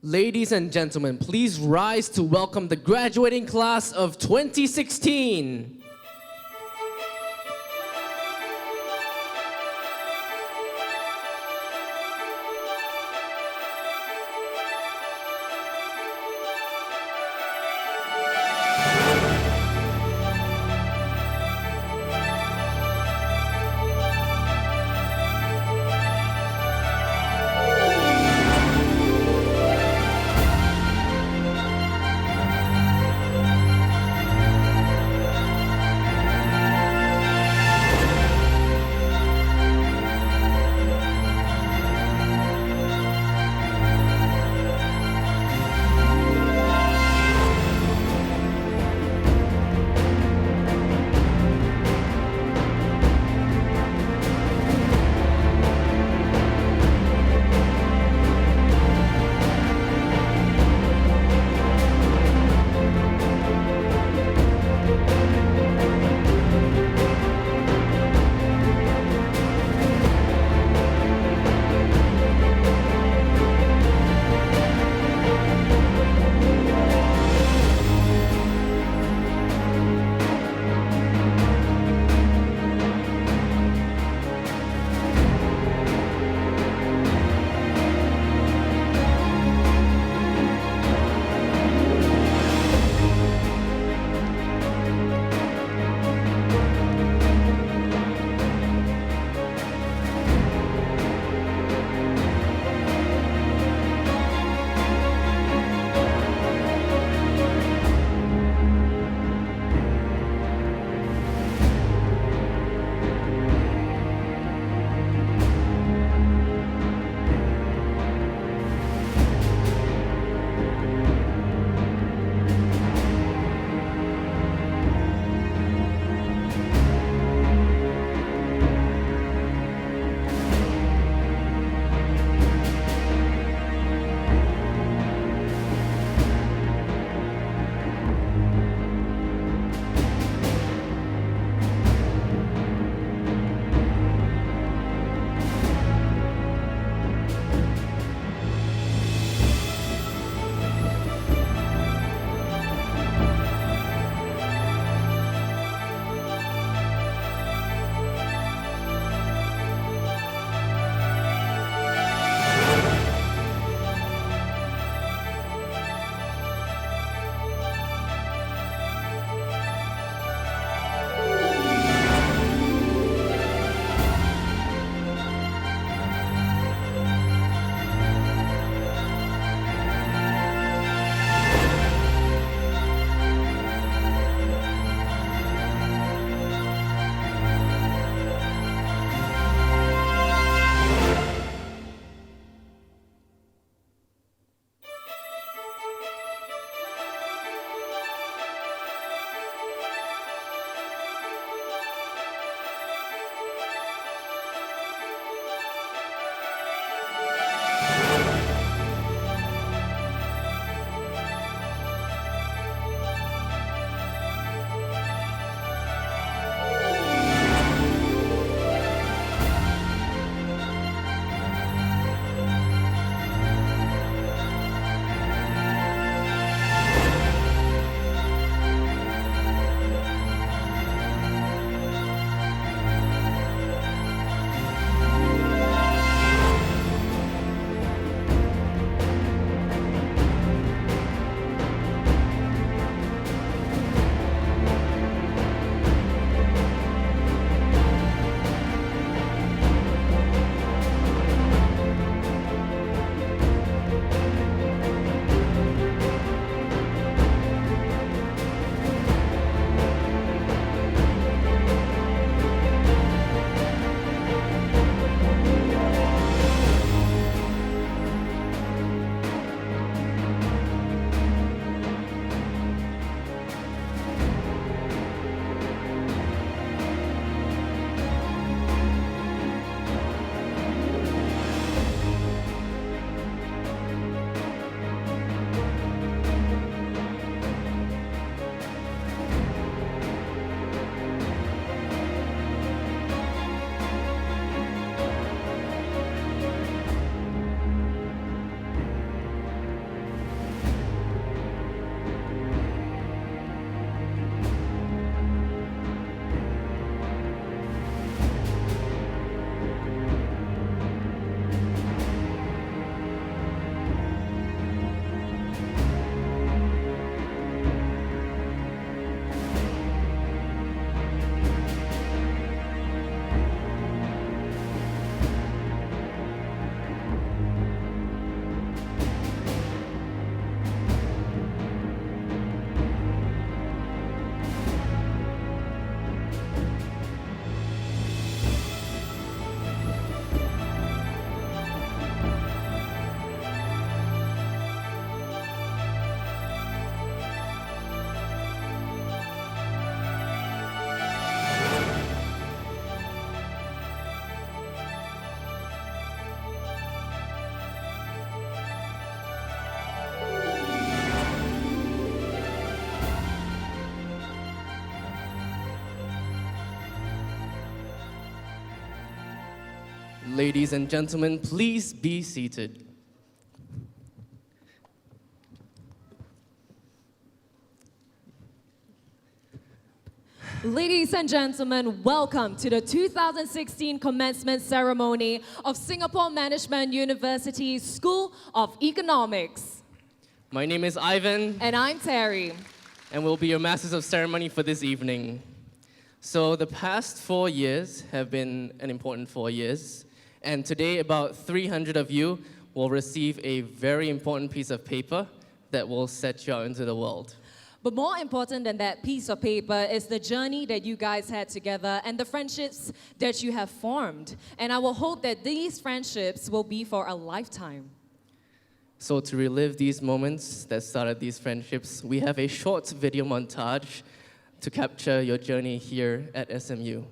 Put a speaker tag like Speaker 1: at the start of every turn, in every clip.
Speaker 1: Ladies and gentlemen, please rise to welcome the graduating class of 2016. Ladies and gentlemen, please be seated.
Speaker 2: Ladies and gentlemen, welcome to the 2016 commencement ceremony of Singapore Management University School of Economics.
Speaker 1: My name is Ivan.
Speaker 2: And I'm Terry.
Speaker 1: And we'll be your masters of ceremony for this evening. So the past 4 years have been an important 4 years. And today, about 300 of you will receive a very important piece of paper that will set you out into the world.
Speaker 2: But more important than that piece of paper is the journey that you guys had together and the friendships that you have formed. And I will hope that these friendships will be for a lifetime.
Speaker 1: So to relive these moments that started these friendships, we have a short video montage to capture your journey here at SMU.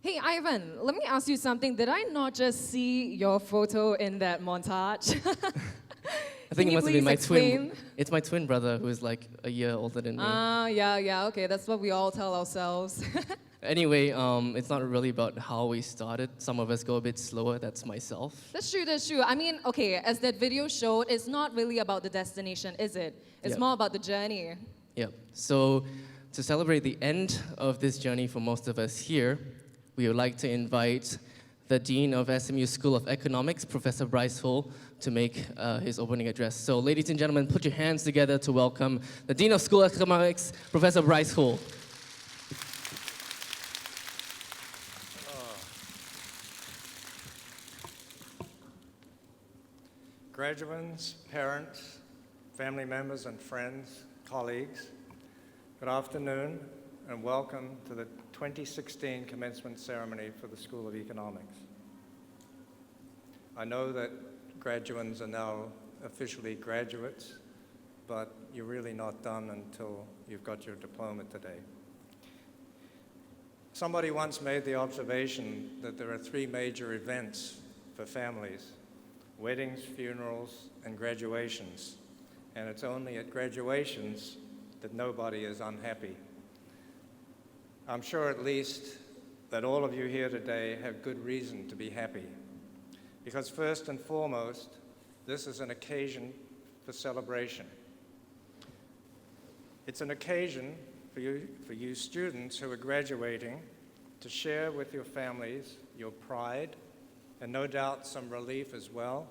Speaker 2: Hey, Ivan, let me ask you something. Did I not just see your photo in that montage?
Speaker 1: I think it must have been my twin. It's my twin brother who is like a year older than me.
Speaker 2: Yeah, okay, that's what we all tell ourselves.
Speaker 1: Anyway, it's not really about how we started. Some of us go a bit slower, that's myself.
Speaker 2: That's true. I mean, okay, as that video showed, it's not really about the destination, is it? It's more about the journey.
Speaker 1: Yeah, so to celebrate the end of this journey for most of us here, we would like to invite the Dean of SMU School of Economics, Professor Bryce Hull, to make his opening address. So ladies and gentlemen, put your hands together to welcome the Dean of School of Economics, Professor Bryce Hull.
Speaker 3: Graduates, parents, family members and friends, colleagues, good afternoon and welcome to the 2016 commencement ceremony for the School of Economics. I know that graduates are now officially graduates, but you're really not done until you've got your diploma today. Somebody once made the observation that there are three major events for families: weddings, funerals, and graduations. And it's only at graduations that nobody is unhappy. I'm sure at least that all of you here today have good reason to be happy, because first and foremost, this is an occasion for celebration. It's an occasion for you students who are graduating to share with your families your pride and no doubt some relief as well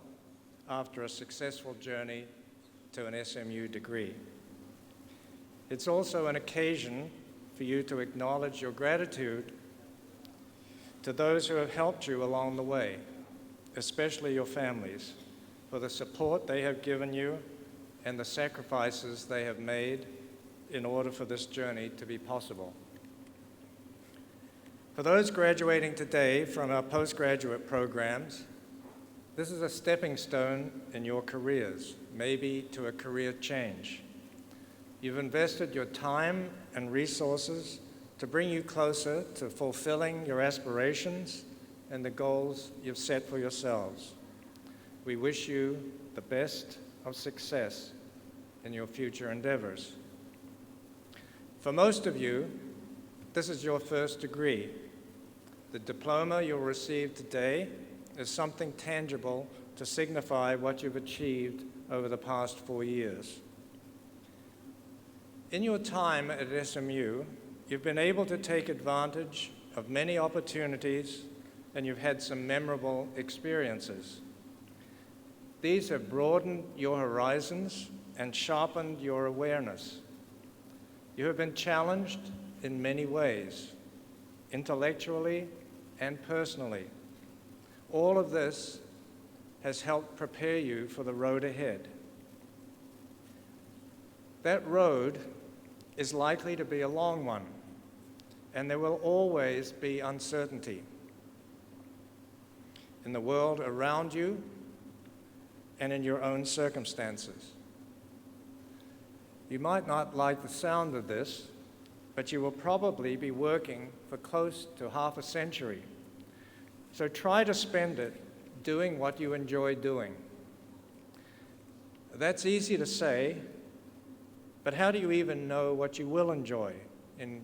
Speaker 3: after a successful journey to an SMU degree. It's also an occasion for you to acknowledge your gratitude to those who have helped you along the way, especially your families, for the support they have given you and the sacrifices they have made in order for this journey to be possible. For those graduating today from our postgraduate programs, this is a stepping stone in your careers, maybe to a career change. You've invested your time and resources to bring you closer to fulfilling your aspirations and the goals you've set for yourselves. We wish you the best of success in your future endeavors. For most of you, this is your first degree. The diploma you'll receive today is something tangible to signify what you've achieved over the past 4 years. In your time at SMU, you've been able to take advantage of many opportunities and you've had some memorable experiences. These have broadened your horizons and sharpened your awareness. You have been challenged in many ways, intellectually and personally. All of this has helped prepare you for the road ahead. That road is likely to be a long one, and there will always be uncertainty in the world around you and in your own circumstances. You might not like the sound of this, but you will probably be working for close to half a century. So try to spend it doing what you enjoy doing. That's easy to say, but how do you even know what you will enjoy in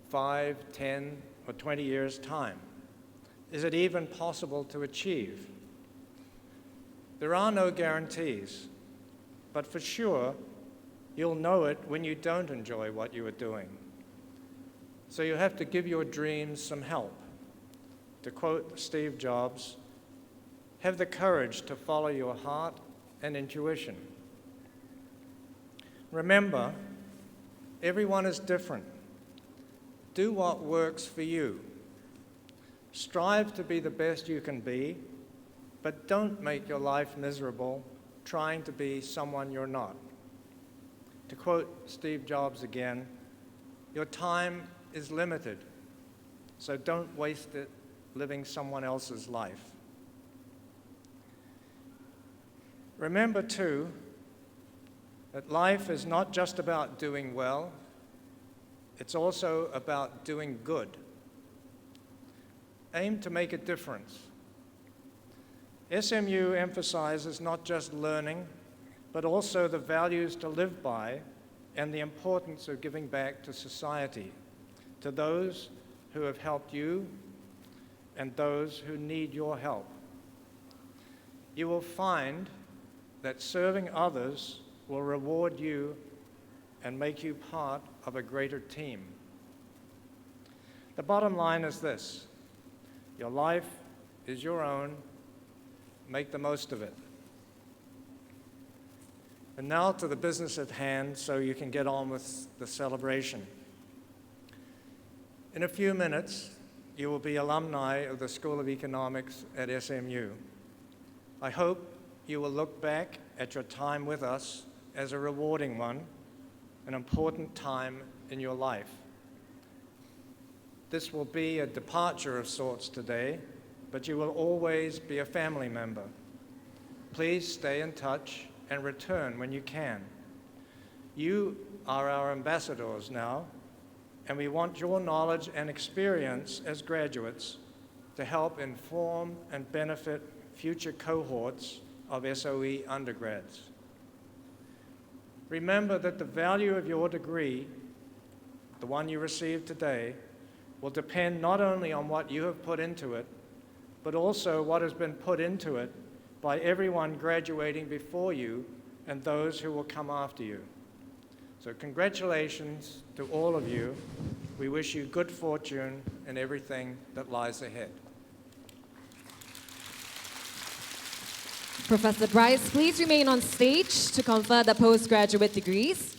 Speaker 3: 5, 10, or 20 years' time? Is it even possible to achieve? There are no guarantees, but for sure, you'll know it when you don't enjoy what you are doing. So you have to give your dreams some help. To quote Steve Jobs, have the courage to follow your heart and intuition. Remember, everyone is different. Do what works for you. Strive to be the best you can be, but don't make your life miserable trying to be someone you're not. To quote Steve Jobs again, your time is limited, so don't waste it living someone else's life. Remember, too, that life is not just about doing well, it's also about doing good. Aim to make a difference. SMU emphasizes not just learning, but also the values to live by and the importance of giving back to society, to those who have helped you and those who need your help. You will find that serving others will reward you and make you part of a greater team. The bottom line is this: your life is your own. Make the most of it. And now to the business at hand, so you can get on with the celebration. In a few minutes, you will be alumni of the School of Economics at SMU. I hope you will look back at your time with us as a rewarding one, an important time in your life. This will be a departure of sorts today, but you will always be a family member. Please stay in touch and return when you can. You are our ambassadors now, and we want your knowledge and experience as graduates to help inform and benefit future cohorts of SOE undergrads. Remember that the value of your degree, the one you received today, will depend not only on what you have put into it, but also what has been put into it by everyone graduating before you and those who will come after you. So congratulations to all of you. We wish you good fortune in everything that lies ahead.
Speaker 2: Professor Bryce, please remain on stage to confer the postgraduate degrees.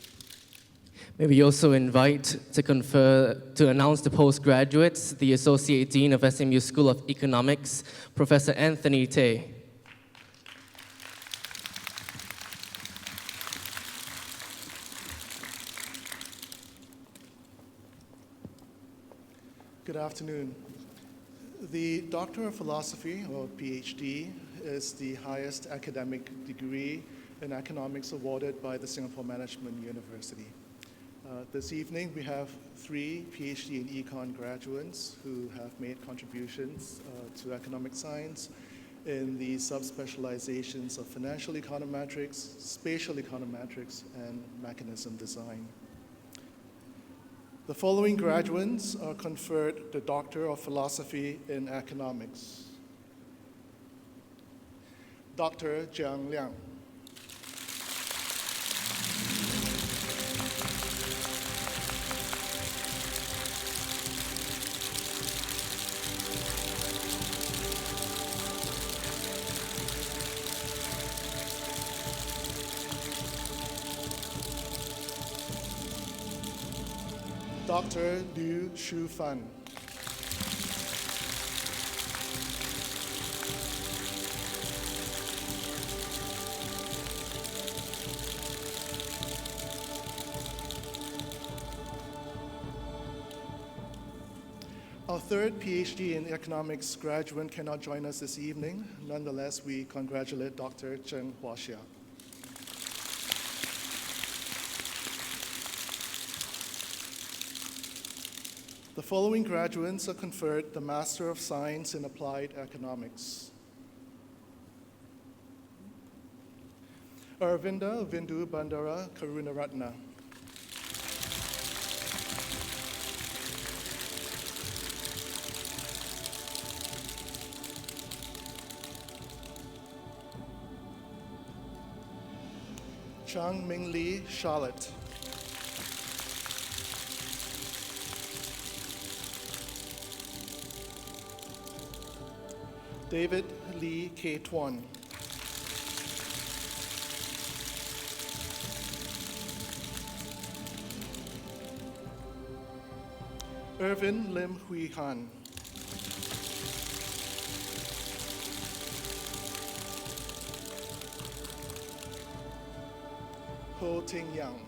Speaker 1: May we also invite to announce the postgraduates, the Associate Dean of SMU School of Economics, Professor Anthony Tay.
Speaker 4: Good afternoon. The Doctor of Philosophy, or PhD, is the highest academic degree in economics awarded by the Singapore Management University. This evening, we have 3 PhD in Econ graduates who have made contributions to economic science in the subspecializations of financial econometrics, spatial econometrics, and mechanism design. The following graduates are conferred the Doctor of Philosophy in Economics. Dr. Jiang Liang. Dr. Liu Shufan. Our third PhD in economics graduate cannot join us this evening. Nonetheless, we congratulate Dr. Zheng Huaxia. The following graduates are conferred the Master of Science in Applied Economics. Arvinda Vindu Bandara Karunaratna. Chang Ming Lee Charlotte. David Lee K. Tuan. Irvin Lim Hui Han. Ho Ting Yang.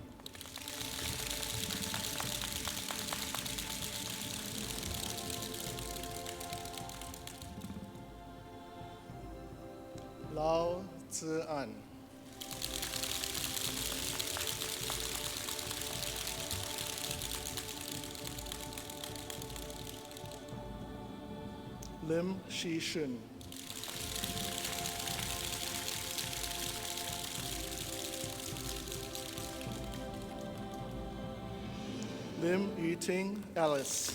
Speaker 4: Lao Zian. Lim Shi Shun. Lim Yuting Alice.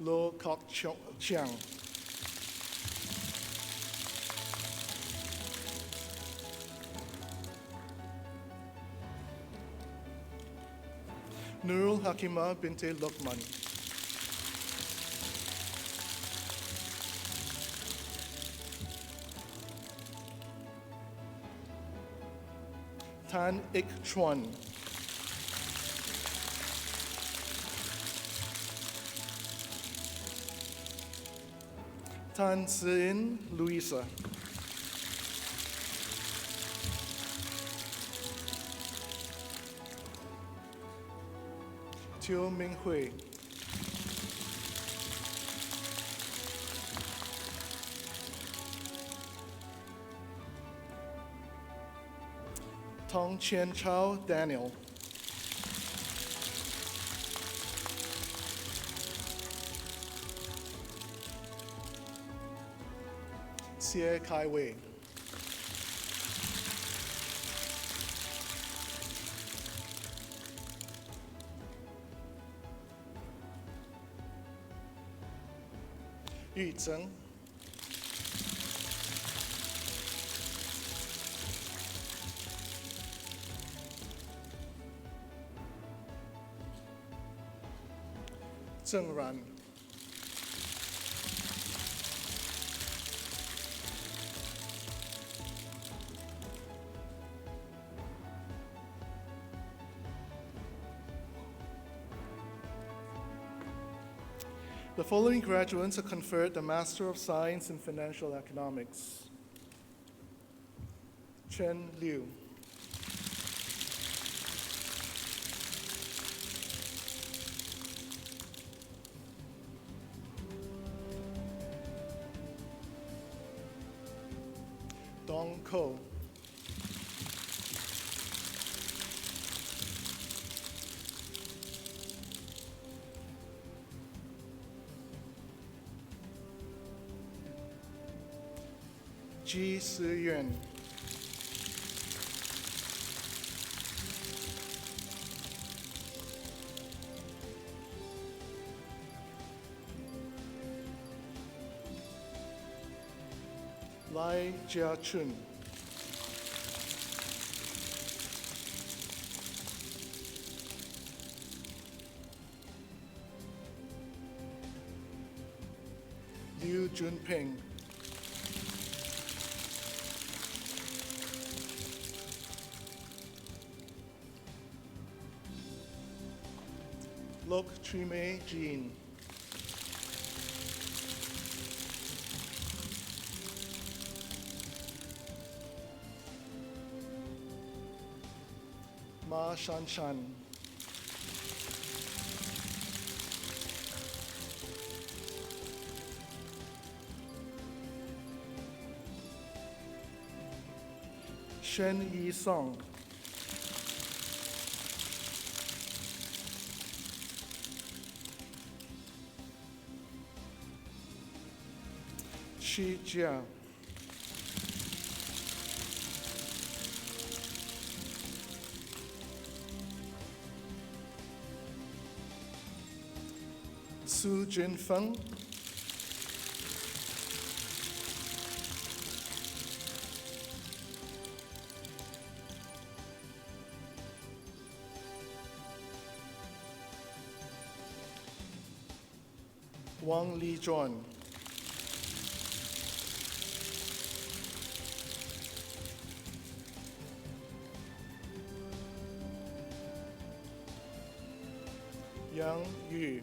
Speaker 4: Lo Kok Chiang. Nurul Hakima Binte Lokman. Tan Ik Chuan. Tan Zin Louisa. Teo Ming Hui. Tong Chien Chow Daniel. Xie Kai Wei. Yu Zheng. Zheng Ran. The following graduates are conferred the Master of Science in Financial Economics. Chen Liu. Dong Ko. Ji Si-yuan. Lai Jia-chun. Liu Junping. Lok Chumei Jean. Ma Shanshan. Shen Yi Song. Shi Jia. Su Jinfeng. Wang Lijun. Yang Yu.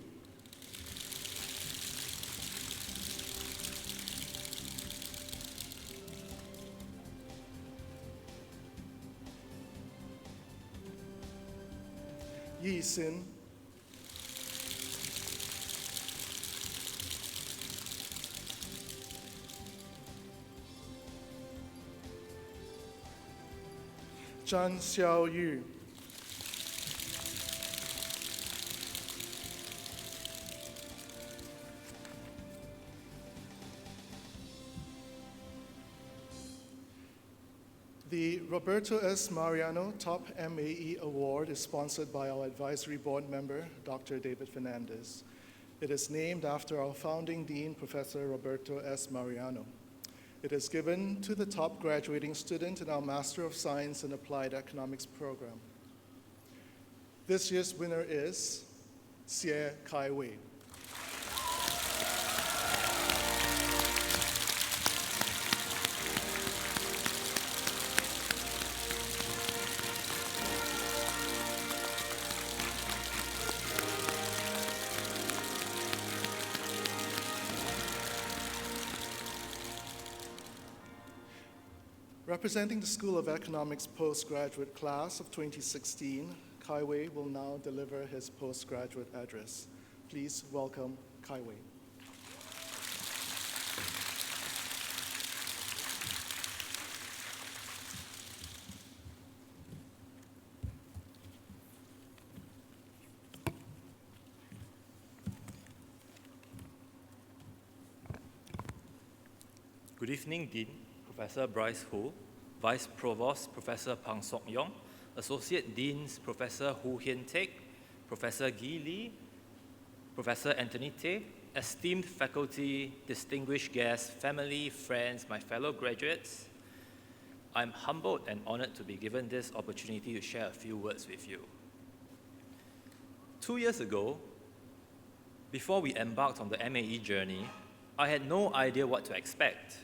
Speaker 4: Yi Xin. Zhang Xiaoyu. The Roberto S. Mariano Top MAE Award is sponsored by our advisory board member, Dr. David Fernandez. It is named after our founding dean, Professor Roberto S. Mariano. It is given to the top graduating student in our Master of Science in Applied Economics program. This year's winner is Xie Kai Wei. Representing the School of Economics postgraduate class of 2016, Kai Wei will now deliver his postgraduate address. Please welcome Kai Wei.
Speaker 5: Good evening, Dean, Professor Bryce Ho, Vice Provost, Professor Pang Sok Yong, Associate Deans, Professor Hu Hian Teck, Professor Gee Lee, Professor Anthony Tay, esteemed faculty, distinguished guests, family, friends, my fellow graduates. I'm humbled and honored to be given this opportunity to share a few words with you. 2 years ago, before we embarked on the MAE journey, I had no idea what to expect,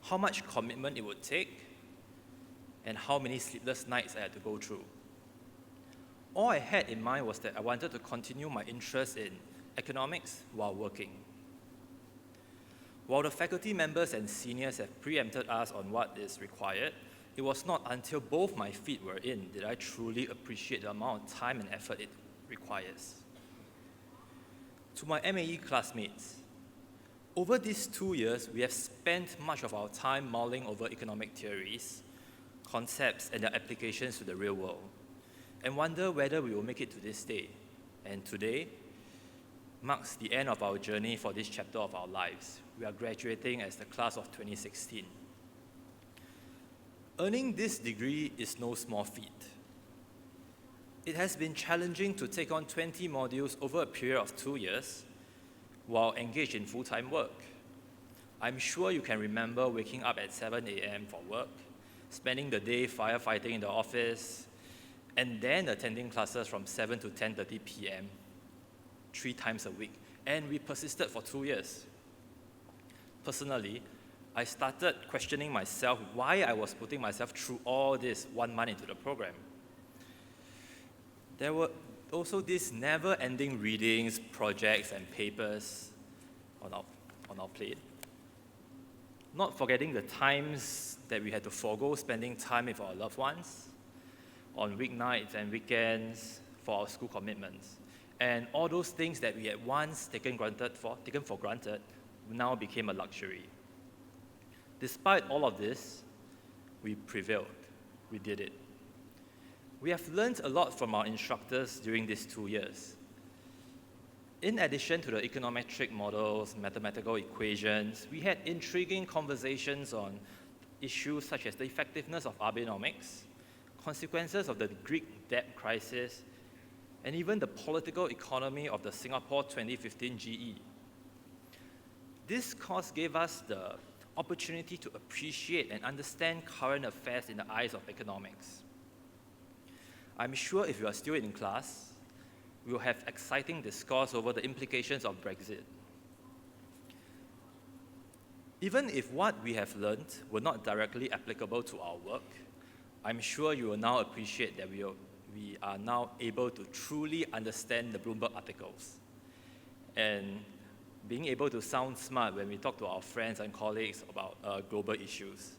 Speaker 5: how much commitment it would take, and how many sleepless nights I had to go through. All I had in mind was that I wanted to continue my interest in economics while working. While the faculty members and seniors have preempted us on what is required, it was not until both my feet were in that I truly appreciate the amount of time and effort it requires. To my MAE classmates, over these 2 years, we have spent much of our time mulling over economic theories, concepts, and their applications to the real world, and wonder whether we will make it to this day. And today marks the end of our journey for this chapter of our lives. We are graduating as the class of 2016. Earning this degree is no small feat. It has been challenging to take on 20 modules over a period of 2 years, while engaged in full-time work. I'm sure you can remember waking up at 7 a.m. for work, spending the day firefighting in the office, and then attending classes from 7 to 10:30 p.m. 3 times a week. And we persisted for 2 years. Personally, I started questioning myself why I was putting myself through all this 1 month into the program. There were also these never-ending readings, projects, and papers on our plate. Not forgetting the times that we had to forego spending time with our loved ones on weeknights and weekends for our school commitments. And all those things that we had once taken for granted now became a luxury. Despite all of this, we prevailed. We did it. We have learned a lot from our instructors during these 2 years. In addition to the econometric models, mathematical equations, we had intriguing conversations on issues such as the effectiveness of Abenomics, consequences of the Greek debt crisis, and even the political economy of the Singapore 2015 GE. This course gave us the opportunity to appreciate and understand current affairs in the eyes of economics. I'm sure if you are still in class, we will have exciting discourse over the implications of Brexit. Even if what we have learned were not directly applicable to our work, I'm sure you will now appreciate that we are now able to truly understand the Bloomberg articles and being able to sound smart when we talk to our friends and colleagues about global issues.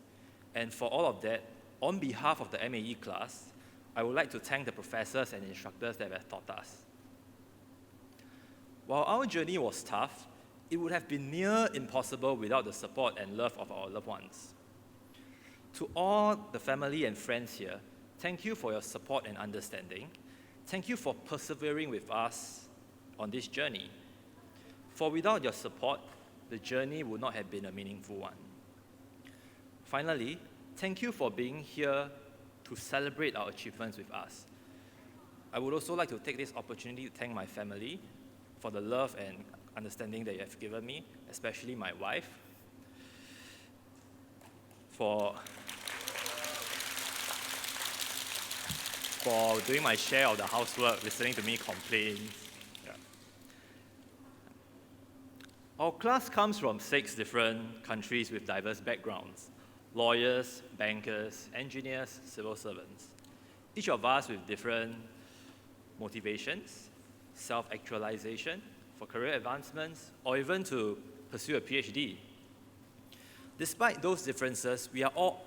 Speaker 5: And for all of that, on behalf of the MAE class, I would like to thank the professors and instructors that have taught us. While our journey was tough, it would have been near impossible without the support and love of our loved ones. To all the family and friends here, thank you for your support and understanding. Thank you for persevering with us on this journey. For without your support, the journey would not have been a meaningful one. Finally, thank you for being here to celebrate our achievements with us. I would also like to take this opportunity to thank my family for the love and understanding that you have given me, especially my wife, for doing my share of the housework, listening to me complain. Yeah. Our class comes from 6 different countries with diverse backgrounds: lawyers, bankers, engineers, civil servants. Each of us with different motivations, self-actualization, for career advancements, or even to pursue a PhD. Despite those differences, we are all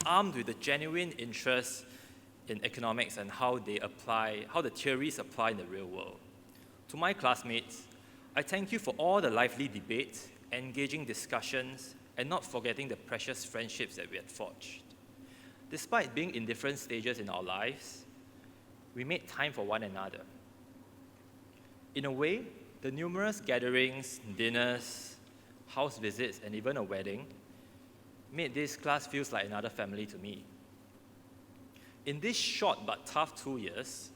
Speaker 5: armed with a genuine interest in economics and how the theories apply in the real world. To my classmates, I thank you for all the lively debates, engaging discussions, and not forgetting the precious friendships that we had forged. Despite being in different stages in our lives, we made time for one another. In a way, the numerous gatherings, dinners, house visits, and even a wedding made this class feel like another family to me. In this short but tough 2 years,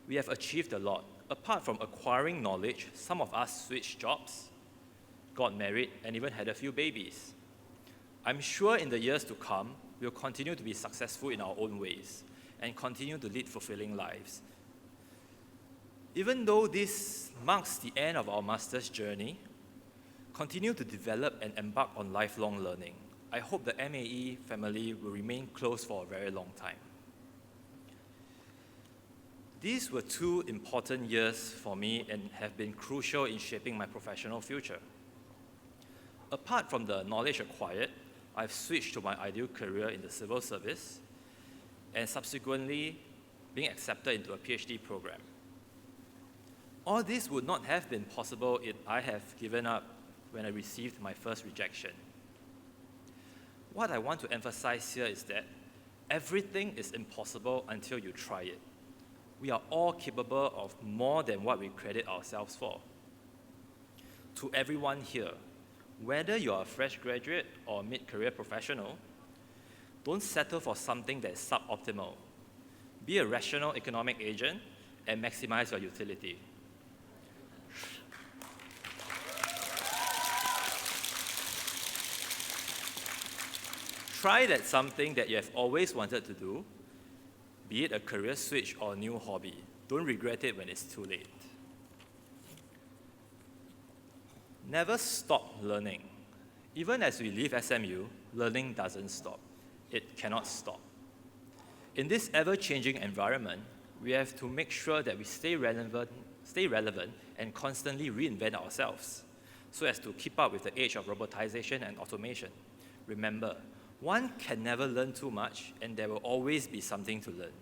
Speaker 5: we have achieved a lot. Apart from acquiring knowledge, some of us switched jobs, got married, and even had a few babies. I'm sure in the years to come, we'll continue to be successful in our own ways and continue to lead fulfilling lives. Even though this marks the end of our master's journey, continue to develop and embark on lifelong learning. I hope the MAE family will remain close for a very long time. These were 2 important years for me and have been crucial in shaping my professional future. Apart from the knowledge acquired, I've switched to my ideal career in the civil service and subsequently being accepted into a PhD program. All this would not have been possible if I have given up when I received my first rejection. What I want to emphasize here is that everything is impossible until you try it. We are all capable of more than what we credit ourselves for. To everyone here, whether you are a fresh graduate or a mid-career professional, don't settle for something that is suboptimal. Be a rational economic agent and maximize your utility. Try that something that you have always wanted to do, be it a career switch or a new hobby. Don't regret it when it's too late. Never stop learning. Even as we leave SMU, learning doesn't stop. It cannot stop. In this ever-changing environment, we have to make sure that we stay relevant and constantly reinvent ourselves so as to keep up with the age of robotization and automation. Remember, one can never learn too much, and there will always be something to learn.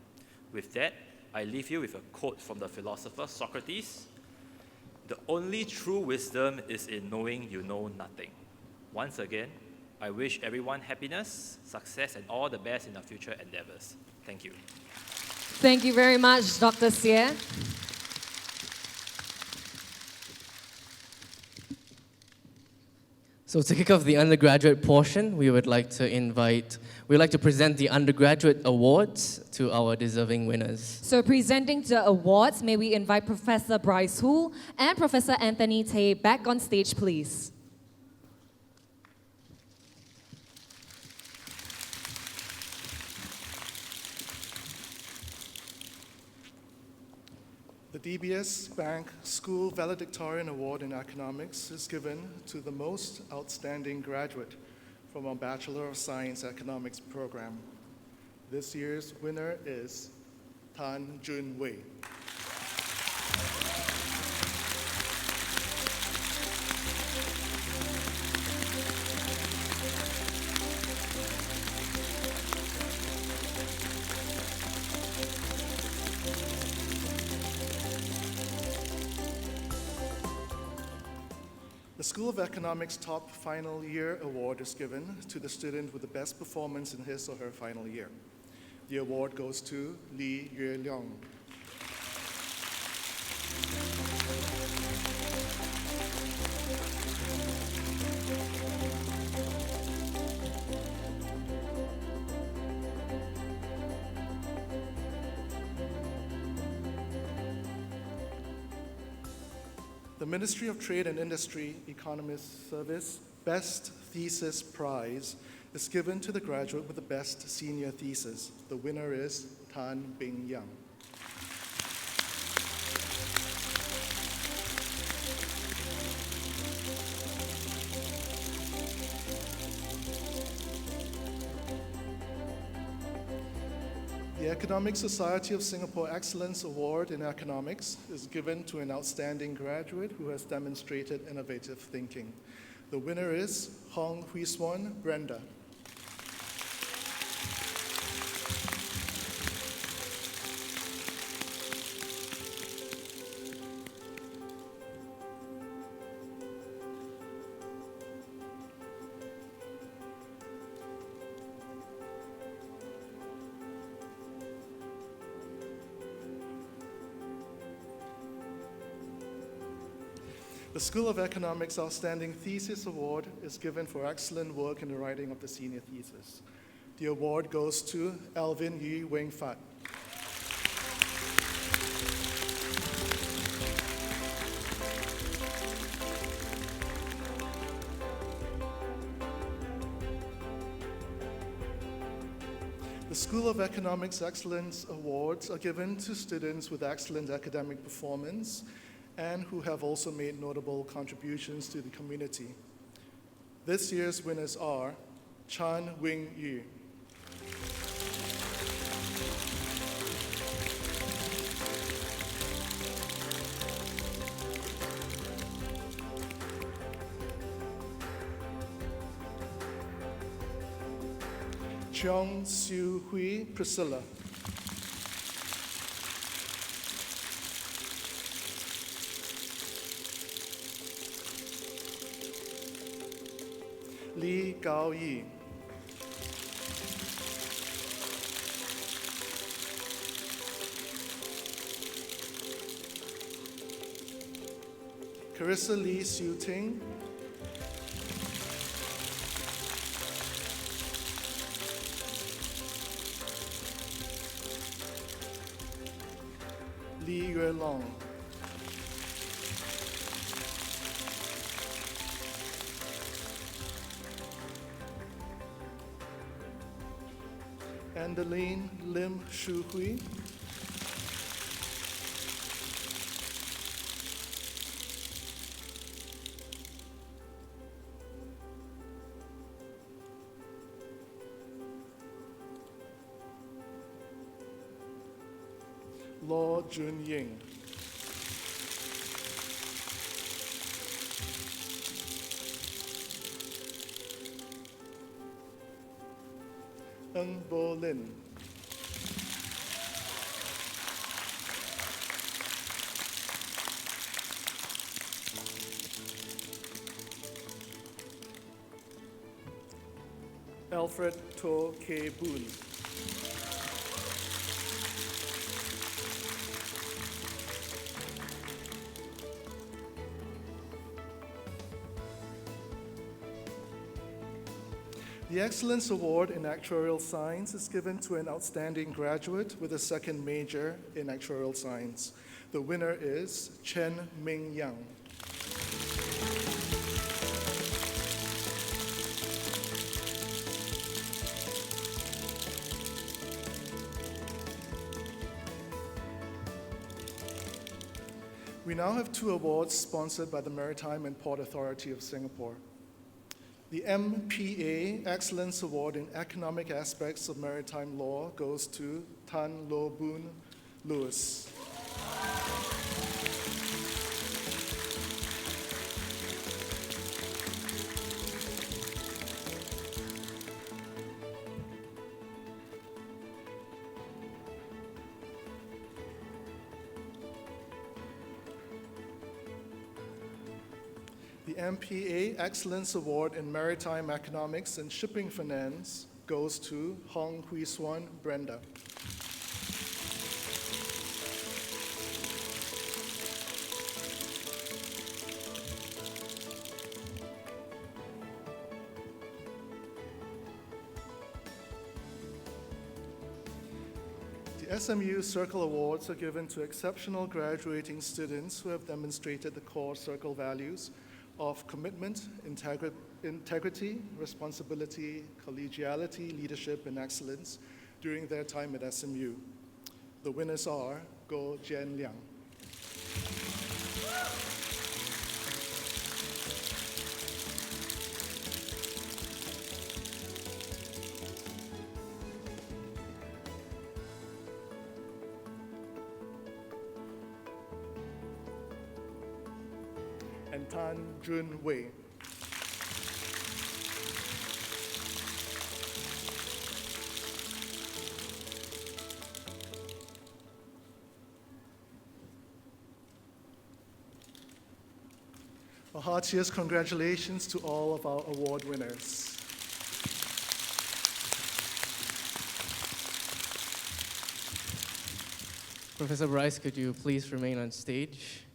Speaker 5: With that, I leave you with a quote from the philosopher Socrates: "The only true wisdom is in knowing you know nothing." Once again, I wish everyone happiness, success, and all the best in their future endeavors. Thank you.
Speaker 2: Thank you very much, Dr. Xie.
Speaker 1: So to kick off the undergraduate portion, we would like to present the undergraduate awards to our deserving winners.
Speaker 2: So presenting the awards, may we invite Professor Bryce Hu and Professor Anthony Tay back on stage, please.
Speaker 4: The DBS Bank School Valedictorian Award in Economics is given to the most outstanding graduate from our Bachelor of Science Economics program. This year's winner is Tan Jun Wei. The School of Economics Top Final Year Award is given to the student with the best performance in his or her final year. The award goes to Li Yue Leong. The Ministry of Trade and Industry Economist Service Best Thesis Prize is given to the graduate with the best senior thesis. The winner is Tan Bing Yang. The Economic Society of Singapore Excellence Award in Economics is given to an outstanding graduate who has demonstrated innovative thinking. The winner is Hong Hui Swan Brenda. The School of Economics Outstanding Thesis Award is given for excellent work in the writing of the senior thesis. The award goes to Alvin Yu Weng Fat. The School of Economics Excellence Awards are given to students with excellent academic performance and who have also made notable contributions to the community. This year's winners are Chan Wing Yu, Cheong Siu Hui Priscilla, Li Gao Yi, Carissa Lee Siu Ting, Li Yue Long, Andeline Lim Shu Hui, Law Jun Ying, Ng Bo Lin, Alfred To Ke Boon, The Excellence Award in Actuarial Science is given to an outstanding graduate with a second major in actuarial science. The winner is Chen Ming Yang. We now have two awards sponsored by the Maritime and Port Authority of Singapore. The MPA Excellence Award in Economic Aspects of Maritime Law goes to Tan Lo Boon Lewis. The MPA Excellence Award in Maritime Economics and Shipping Finance goes to Hong Hui Swan Brenda. The SMU Circle Awards are given to exceptional graduating students who have demonstrated the core Circle values of commitment, integrity, responsibility, collegiality, leadership, and excellence during their time at SMU. The winners are Go Jian Liang, and Tan Jun Wei. A heartiest congratulations to all of our award winners.
Speaker 1: Professor Bryce, could you please remain on stage?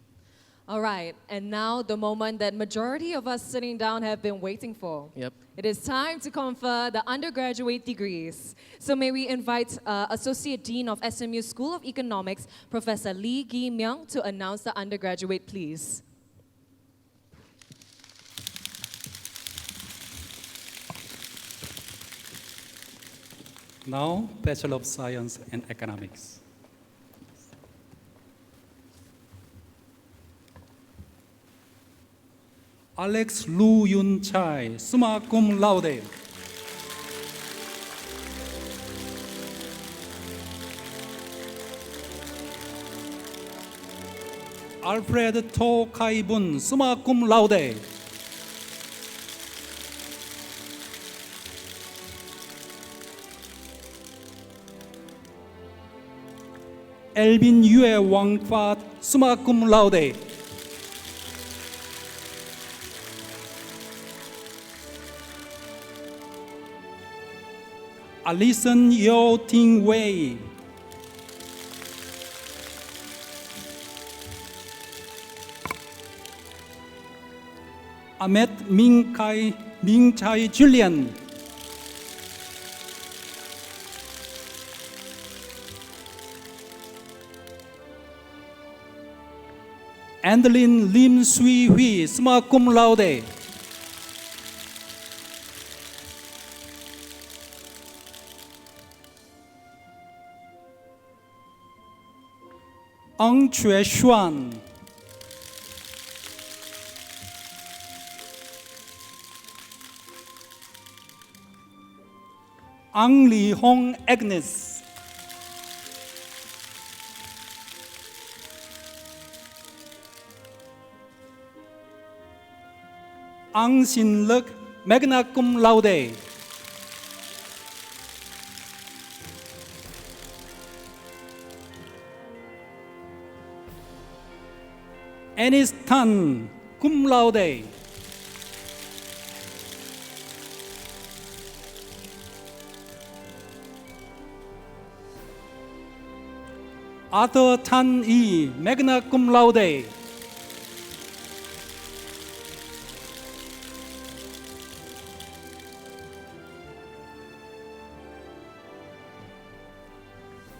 Speaker 2: All right, and now the moment that majority of us sitting down have been waiting for.
Speaker 1: Yep.
Speaker 2: It is time to confer the undergraduate degrees. So may we invite Associate Dean of SMU School of Economics, Professor Lee Gi-myung, to announce the undergraduate, please.
Speaker 6: Now, Bachelor of Science and Economics. Alex Lu Yun Chai, summa cum laude. Alfred To Kai Bun, summa cum laude. Elvin Yue Wang Fat, summa cum laude. Alison Yo Ting Wei. Ahmed Ming Chai Julian. Andeline Lim Sui Hui, summa cum laude. Ang Chue Xuan. Ang Li Hong Agnes. Ang Sin Lek, magna cum laude. Anis Tan, cum laude. Arthur Tan Yi, magna cum laude.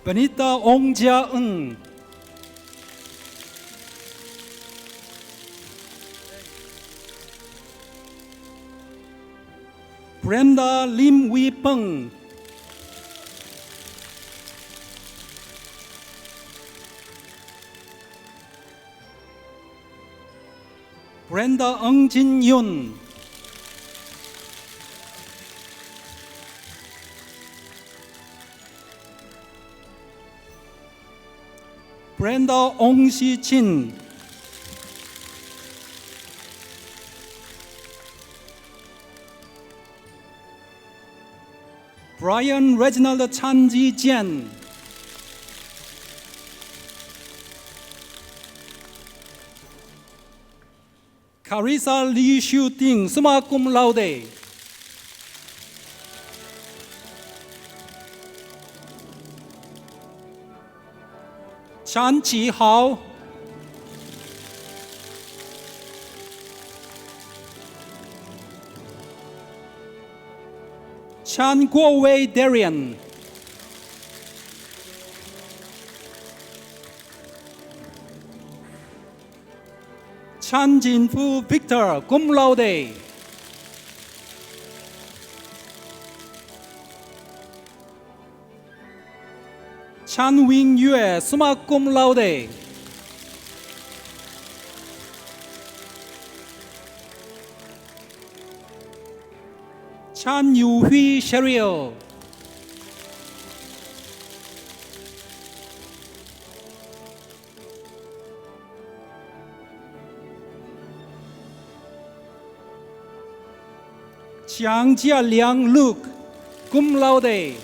Speaker 6: Benita Ong Jia Ng. Brenda Lim Wee Peng. Brenda Ng Jin Yun. Brenda Ong Si Chin. Brian Reginald Chan Ji Jian. Carissa Lee Xiu Ting, summa cum laude. Chan Chi Hao. Chan Guo Wei Darian. Chan Jin Fu Victor, cum laude. Chan Wing Yue, summa cum laude. Chan Yu Hui Cheryl. Chiang Jia Liang Luke, cum laude.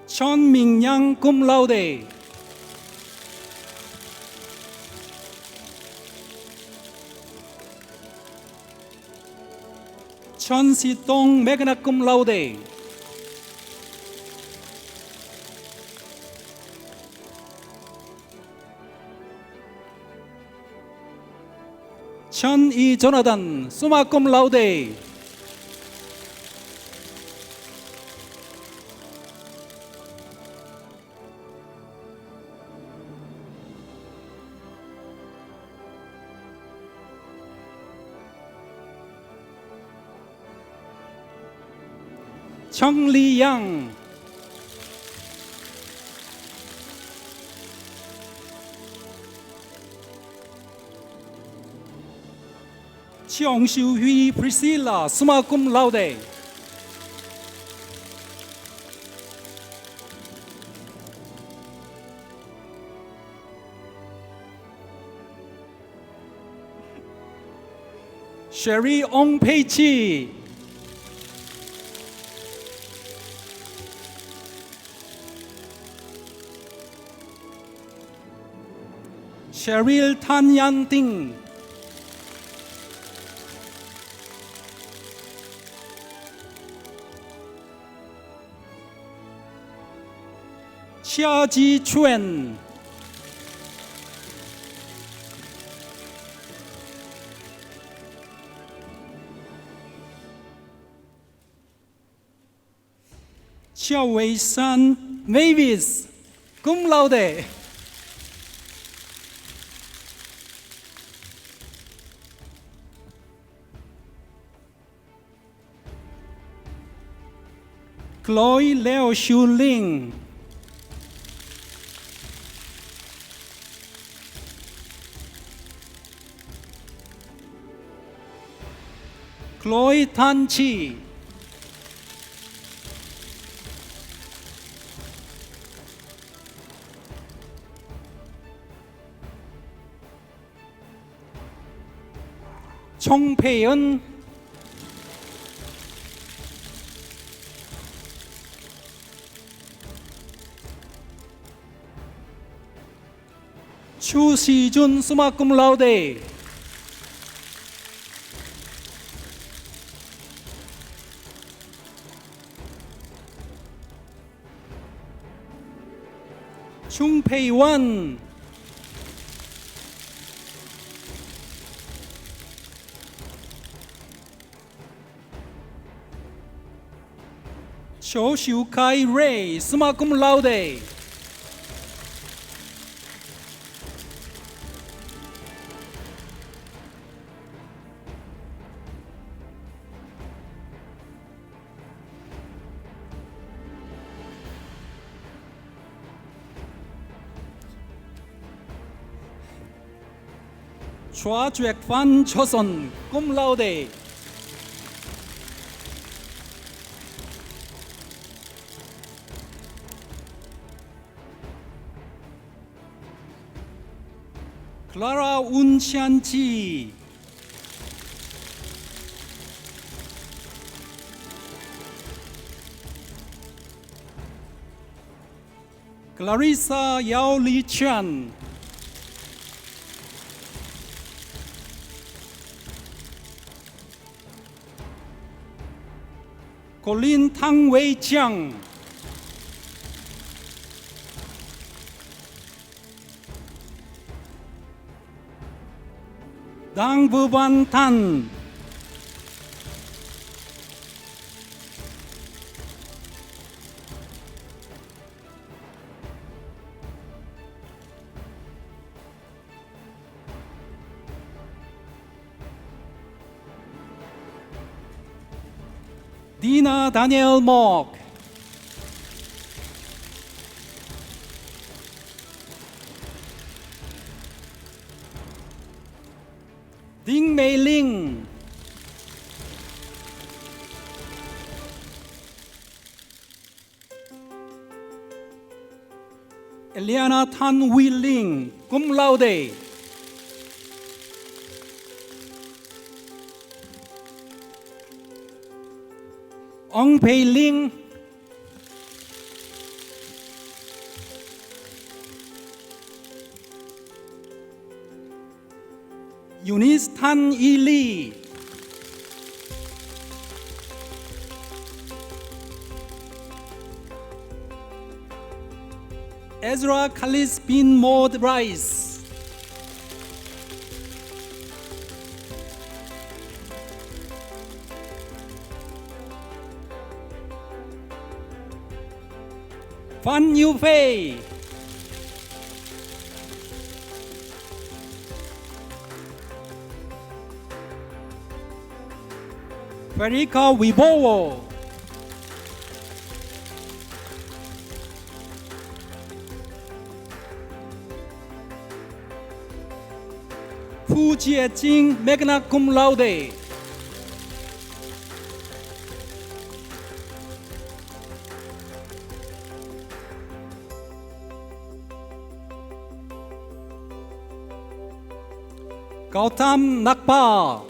Speaker 6: Chon Ming Yang, cum laude. Chon Si Tong, magna cum laude. Chan E. Jonathan, summa cum laude. Chung Lee Yang, Cheong Xiu Hui Priscilla, summa cum laude. Sherry Ong Pei Chi, Cheryl Tan Yan Ting, Chia Ji Chuen, Chia Wei San Mavis, cum laude. Chloe Leo Xiu Ling, Chloe Tan Chi, Chong Pei En, Chu Si Jun, summa cum laude. Chung Pei Wan, Chou Xiu Kai Ray, summa cum laude. Chua Juek Fan Choson, cum laude. Clara Un Xian Ji, Clarissa Yao Li Chan, Colin Tang Wei Jiang, Dang Vu Van Tan, Dina Daniel Mok, Ding Mei Ling, Eliana Tan Wei Ling, cum laude. Ong Pei Ling, Eunice Tan Yi Lee, Ezra Khalis bin Maud Rice, Fan Yufei, Federica Wibowo, Fu Jiejing, magna cum laude. Gautam Nakpa,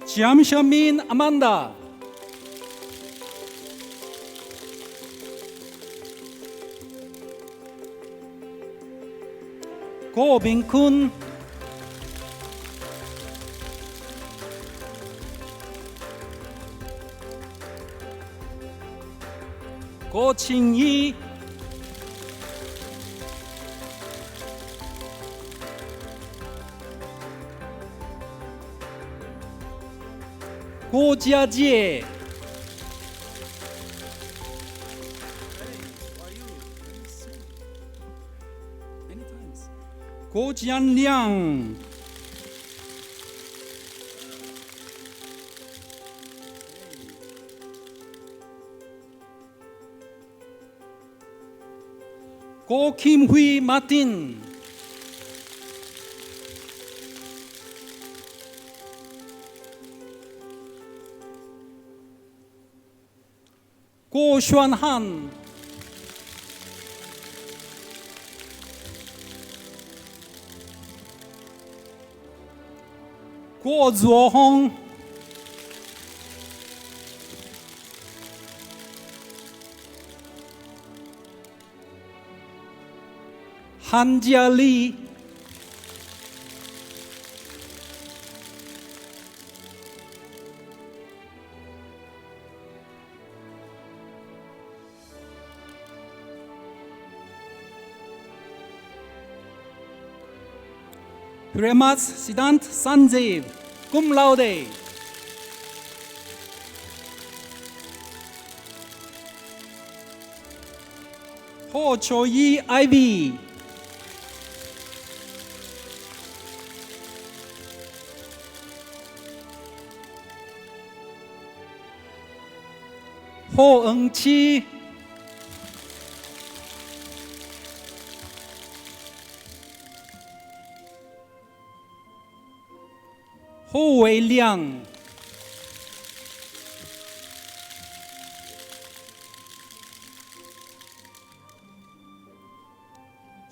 Speaker 6: Jiamshamin Amanda, Go Bin-kun, Go Qing-yi, Go Jiajie, Go Jianliang, Go Kim Hui Martin, Go Xuan Han, Go Zuo Hong, Han Jia Li, Premas Siddhant Sanjeev, cum laude. Ho Cho-yi Ivy, Ho Eung-chi, Ho Wei-liang,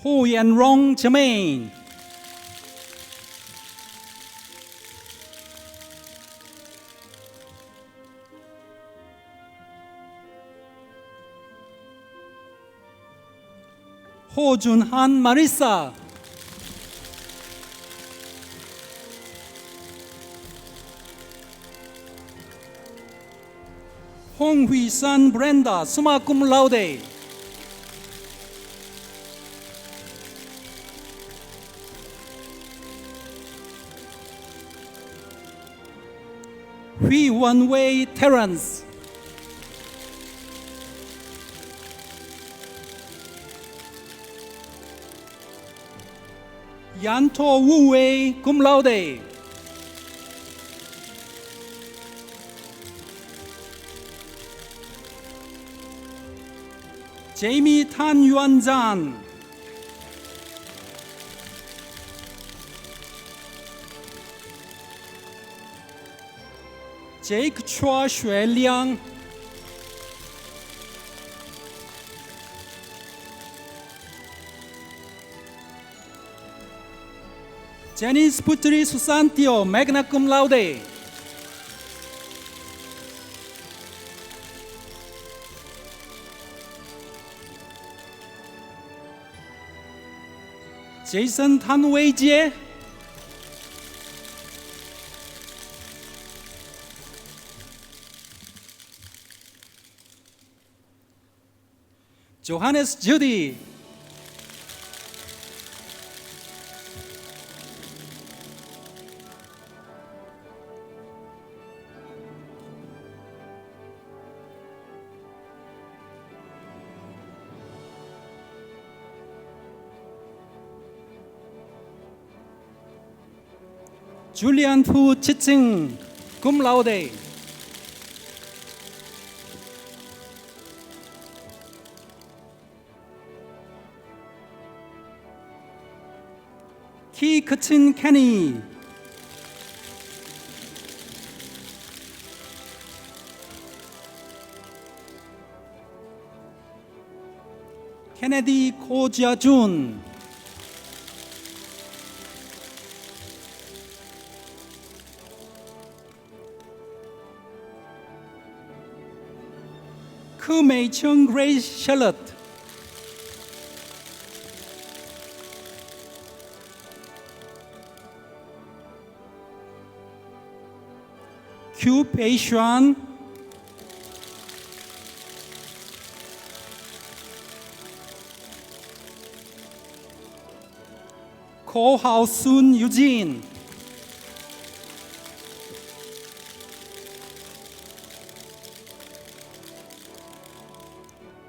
Speaker 6: Ho Yan-rong Jermaine, Ho Jun-han Marissa, Hong Hui-san Brenda, summa cum laude. Hui Wan-wei Terence, Yanto Wu-wei, cum laude. Jamie Tan Yuan-zhan, Jake Chua Xue-liang, Janice Putri Susantio, magna cum laude. Jason Tan Wei-jie, Johannes Judy, Julian Fu Chiching, cum laude. Ki Kachin Kenny, Kennedy Ko Jia Jun, Ku Mei Chung Grace Charlotte, Q Pei Xuan, Ko Hao Sun Eugene,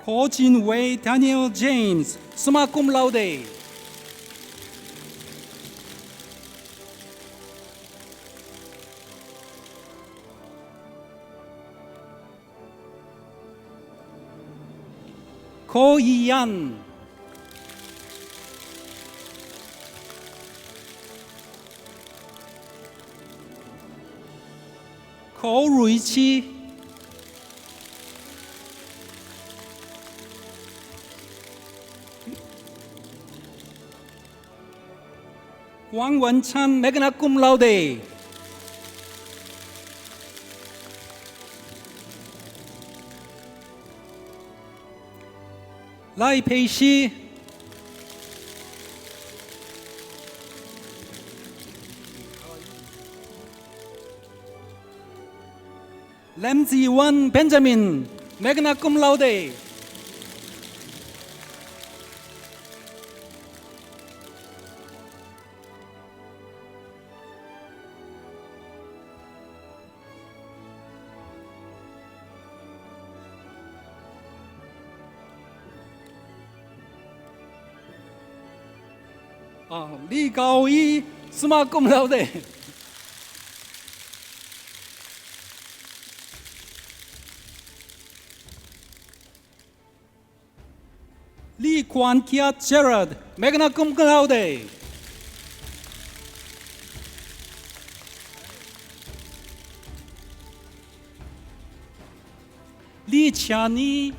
Speaker 6: Ko Jin Wei Daniel James, summa cum laude. Ko Yi Yan, Ko Rui Qi, Wang Wenchan, magna cum laude. Lai Pei Shi, Lam Ziwan Benjamin, magna cum laude. Li Gao Yi, summa cum laude. Li Quan Kiat Gerard, magna cum laude. Li Qiani,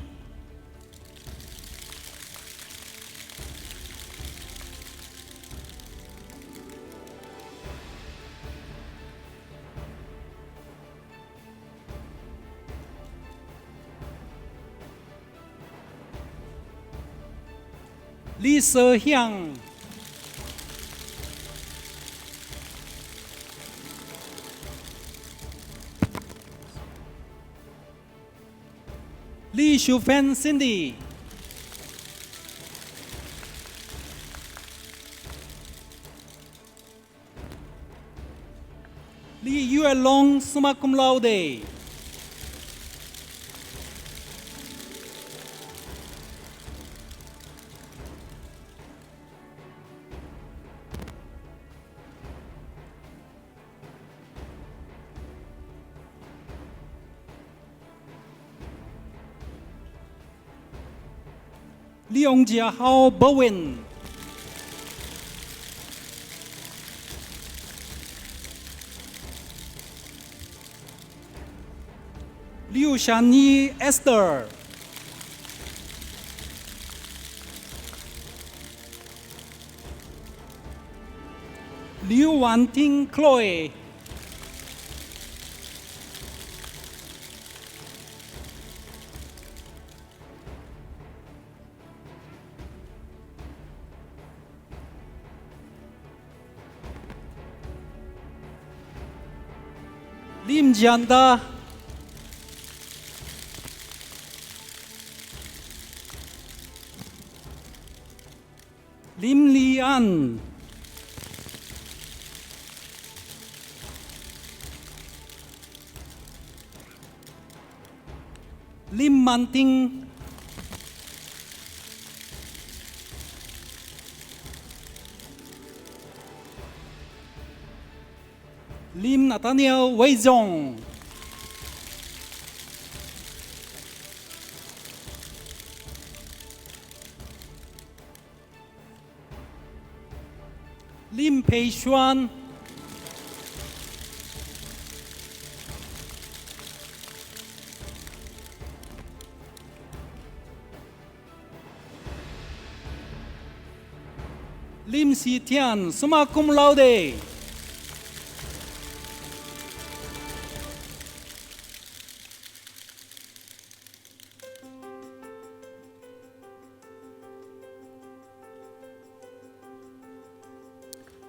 Speaker 6: Li Se Hyang, Li Shufen Cindy, Li Yue Long, summa cum laude. Leong Jia Hao Bowen, Liu Shanyi Esther, Liu Wanting Chloe, Lim Jianda, Lim Li An, Lim Man Ting, Lim Nathaniel Wei Zong, Lim Pei Xuan, Lim Si Tian, summa cum laude.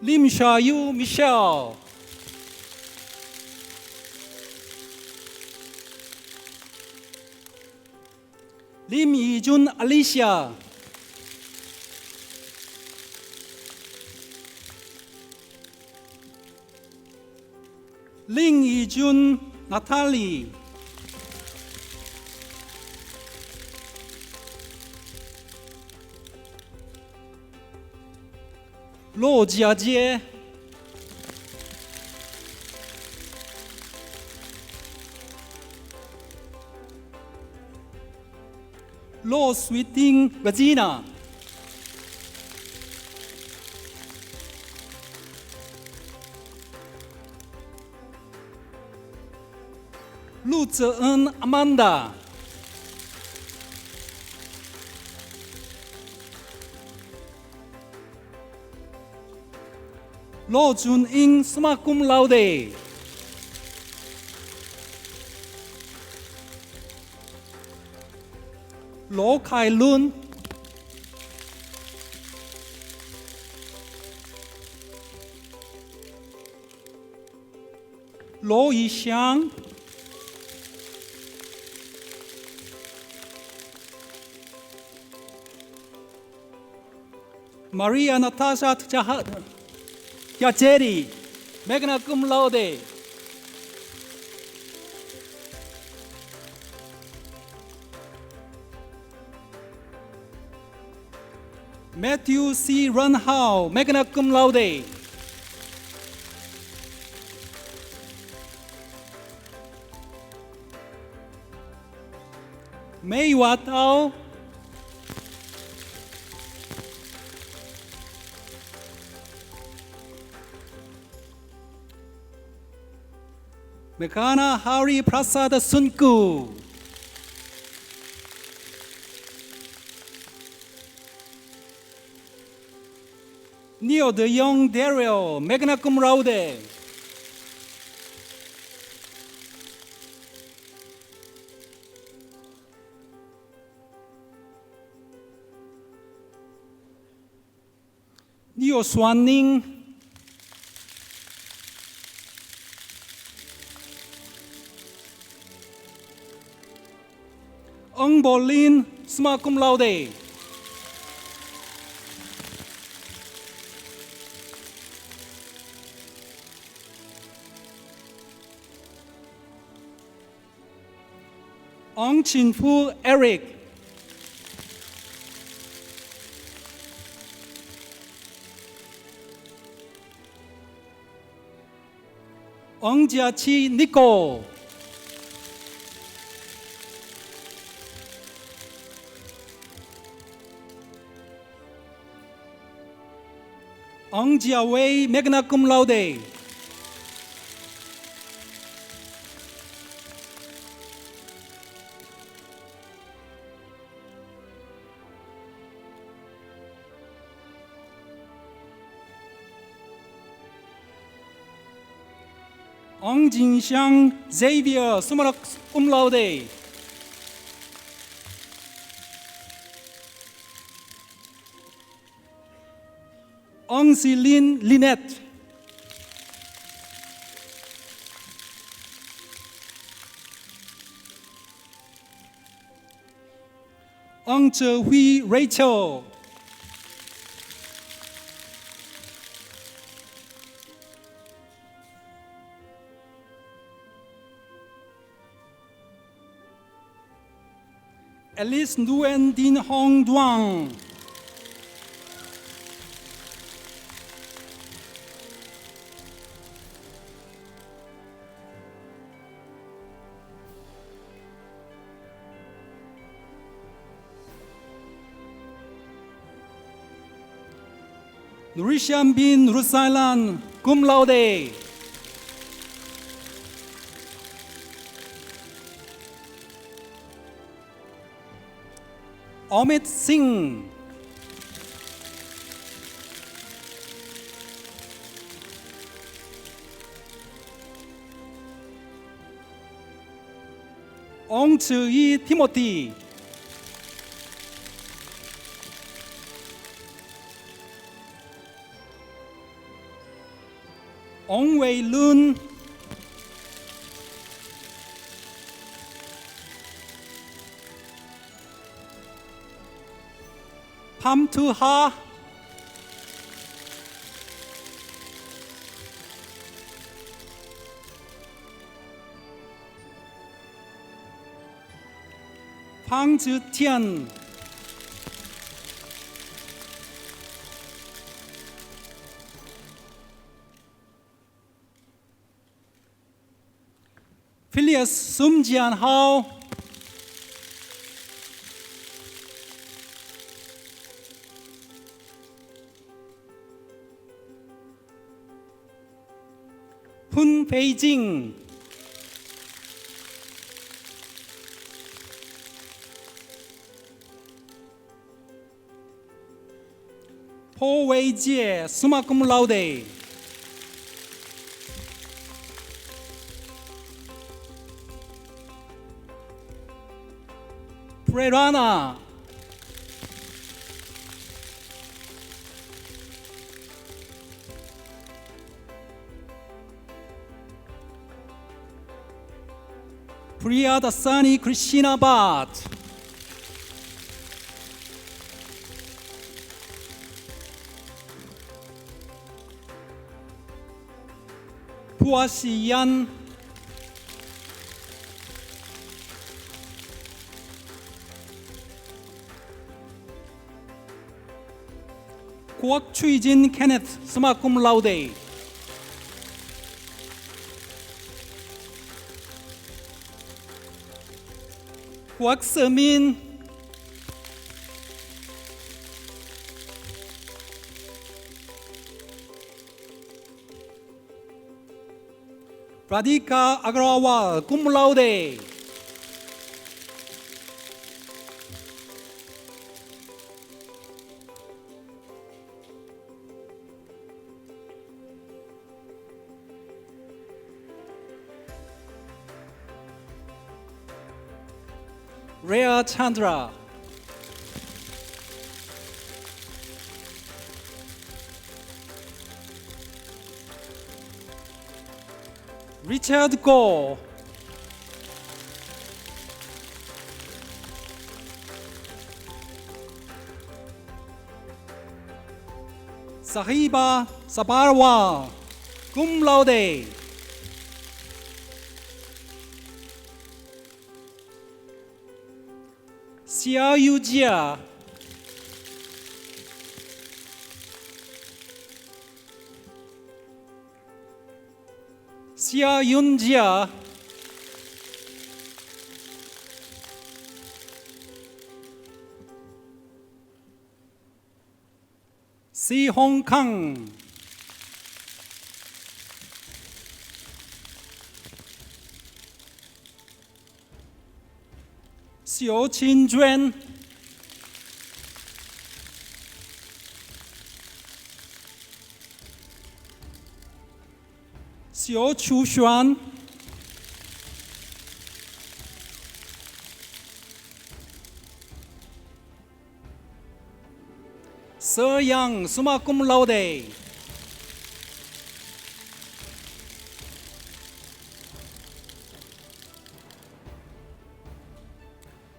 Speaker 6: Lim Sha Yu Michelle, Lim Yi Jun Alicia, Ling Yi Jun Natalie, Lo Jiajie, Lo Sweeting Regina, Lu Zeun Amanda, Lo Jun Ying, summa cum laude. Lo Kai Lun, Lo Yixiang, Maria Natasha Tiajeri, magna cum laude. Matthew C. Runhao, magna cum laude. Mei Hua Tao, Meghana Hari Prasad Sunku, Neil De Jong Daryl, magna cum laude. Neil Xuan Ning, Ong Bolin, summa cum laude. Ong Chin Fu Eric, Ong Jiaqi Nico, Ong Jia Wei, magna cum laude. Ong Jinxiang Xavier, summa cum laude. Ong Silin Lynette, Ong Che Hui Rachel, Alice Nguyen Din Hong Duang, Nurisham bin Rusailan, cum laude. Amit Singh. Ong Chee Timothy. Ong Wei Lun. Pham Thu Ha. Phang Zhi Tian. Phileas Sum Jian Hao. Hun Pei Jing. Po Wei Jie, summa cum laude. Prerana. Priyadasani Krishna Bhatt. Puasi Yan. Kwok Chui Jin Kenneth, summa cum laude. Kwok Se Min. Radhika Agrawal, cum laude. Rhea Chandra. Richard Go. Sahiba Sabarwa, cum laude. Xia Yujia. Xia Yunjia. Si Hong Kang. Xiu Qinjuan. Xiu Chushuan. Se Yang, summa cum laude.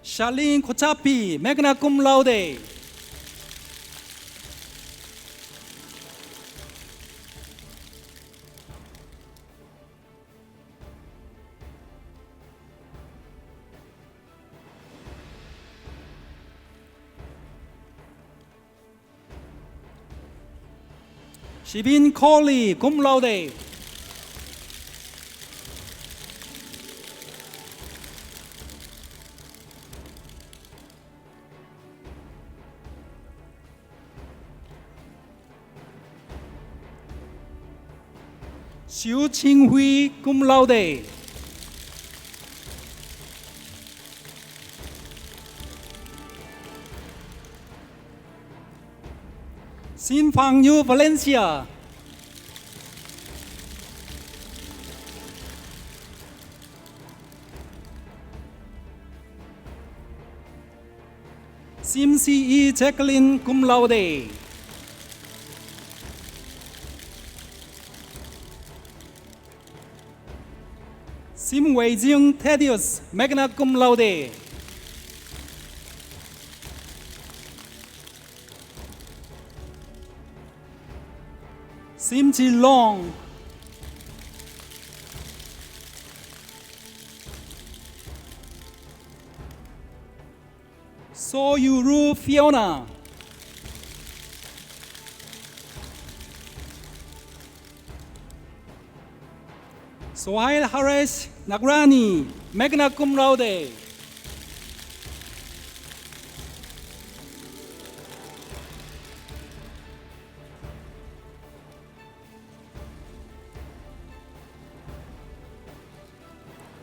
Speaker 6: Charlene Kochapi, magna cum laude. Shibin Kohli, cum laude. Xiu Qinghui, cum laude. Xin Fang Yu, Valencia. Sim C.E. Jacqueline, cum laude. Sim Wei Jing Thaddeus, magna cum laude. Sim Ji Long. So Yuru Fiona. Sohail Haresh Nagrani, magna cum laude.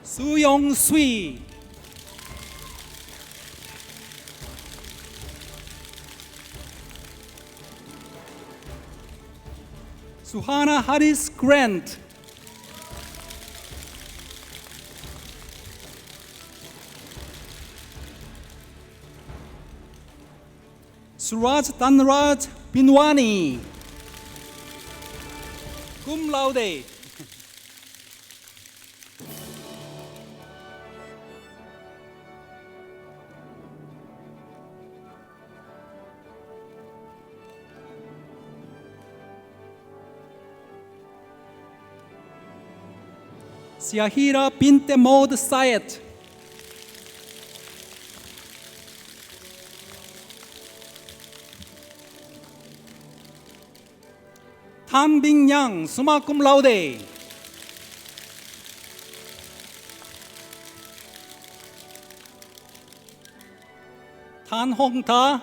Speaker 6: Su Yong Sui. Suhana Harris Grant. Suraj Dhanraj Binwani, cum laude. Siahira bint Maud Syed. Tan Bing Yang, summa cum laude. Tan Hong Ta.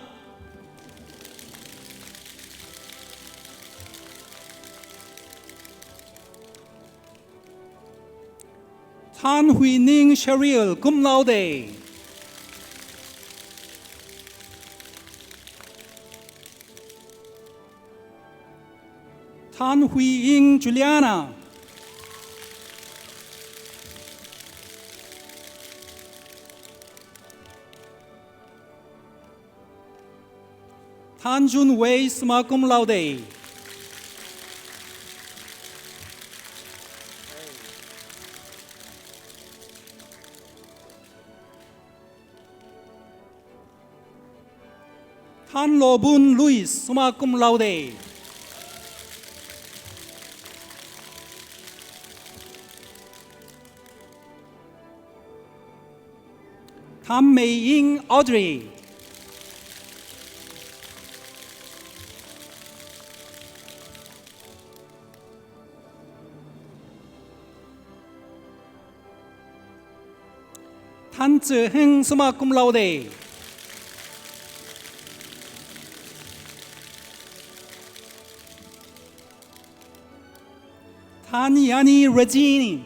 Speaker 6: Tan Hui Ning Cheryl, cum laude. Tan Hui Ying Juliana. Tan Jun Wei, summa cum laude. Tan Lo Bun Luis, summa cum laude. Tan Mei Ying Audrey. Tan Zheng, summa cum laude. Tan Yani Regini.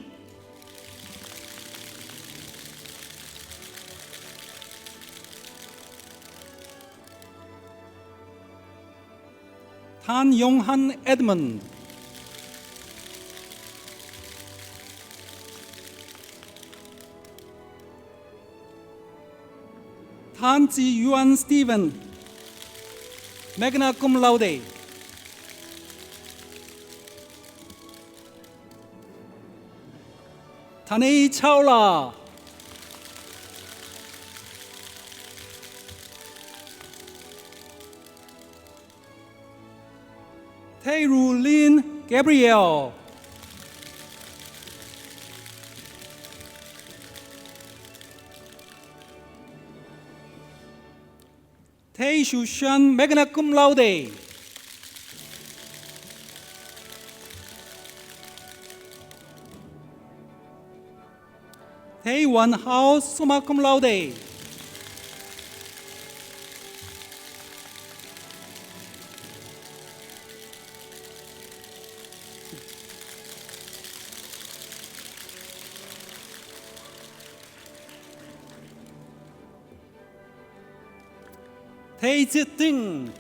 Speaker 6: Tan Yonghan Edmund. Tan Ji Yuan Stephen, magna cum laude. Tanei Chawla. Taeru Lin Gabriel. Tae Shu Shan, magna cum laude. Tae Wan Hao, summa cum laude. tasting,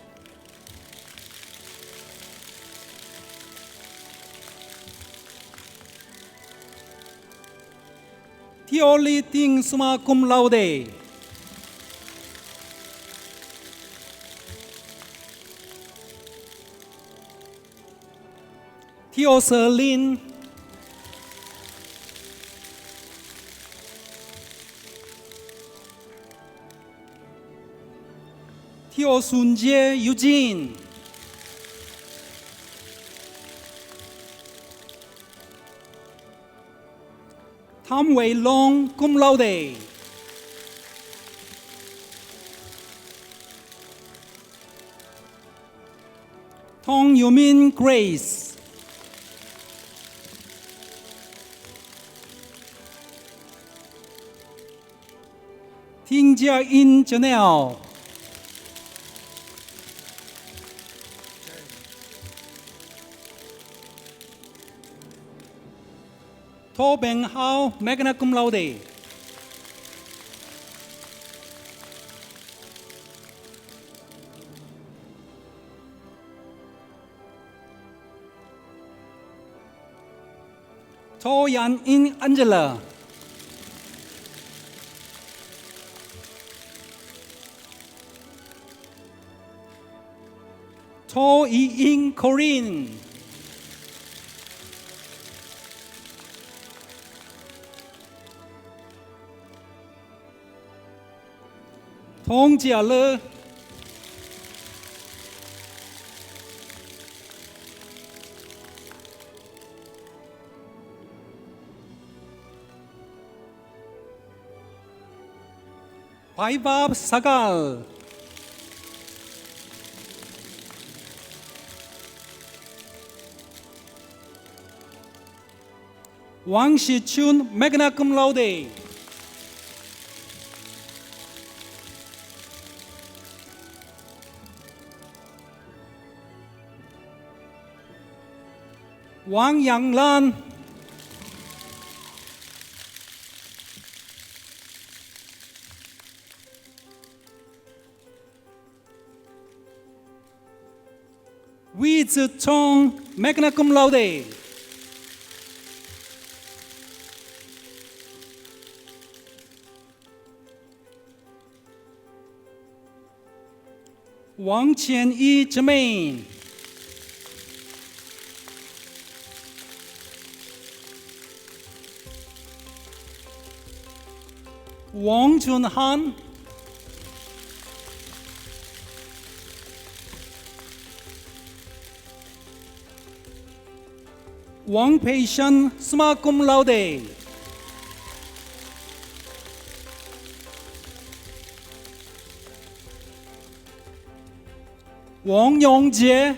Speaker 6: theoreting summa cum laude, Theoselin, Theosunjie Eugene, Tham Wei Long cum laude, Thong Yumin Grace, Ting Jia In Janelle, To Beng Hao, magna cum laude. To Yan In Angela, To Yi In Corinne, Thong Jia Le, Pai Bab Sagal, Wang Shichun, magna cum laude. Wang Yanglan, Wei Zitong, magna cum laude. Wang Qianyi Jermaine, Wang Junhan, Wang Peishan, summa cum laude. Wang Yongjie,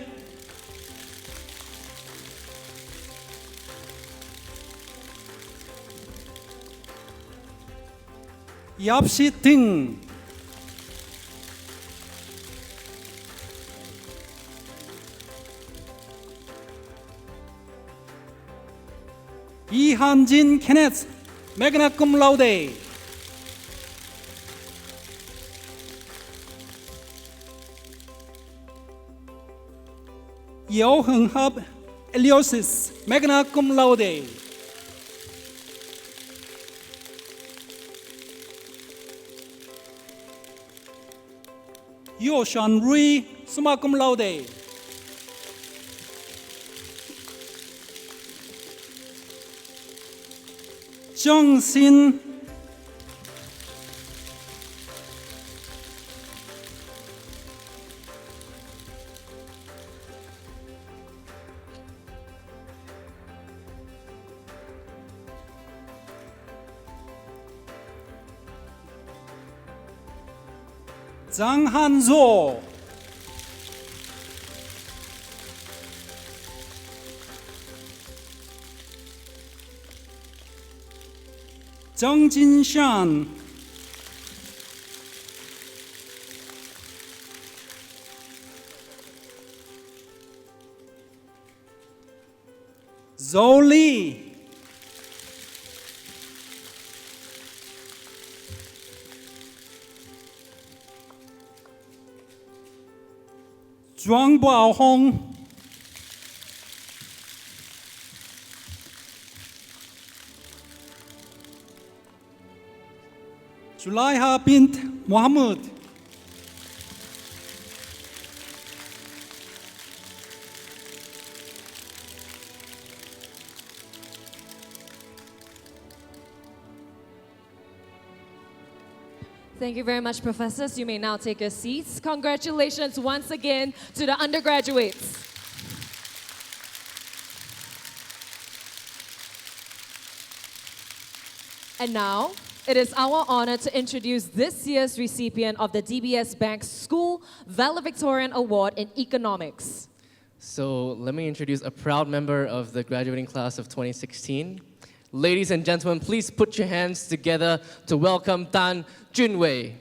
Speaker 6: Yap Shi Ting, Yi Han-jin Kenneth, magna cum laude. Yeo Heng-hub Eliosis, magna cum laude. Yo Shan Rui, summa cum laude. Zheng Xin, Zhang Hanzhou, Zhang Jinshan, Zhou Li, จวงบ่เอาฮงจุลัยฮาบินต์มูฮัมหมัด
Speaker 2: Thank you very much, professors. You may now take your seats. Congratulations once again to the undergraduates. And now, it is our honor to introduce this year's recipient of the DBS Bank School Valedictorian Award in Economics.
Speaker 1: So let me introduce a proud member of the graduating class of 2016. Ladies and gentlemen, please put your hands together to welcome Tan Junwei.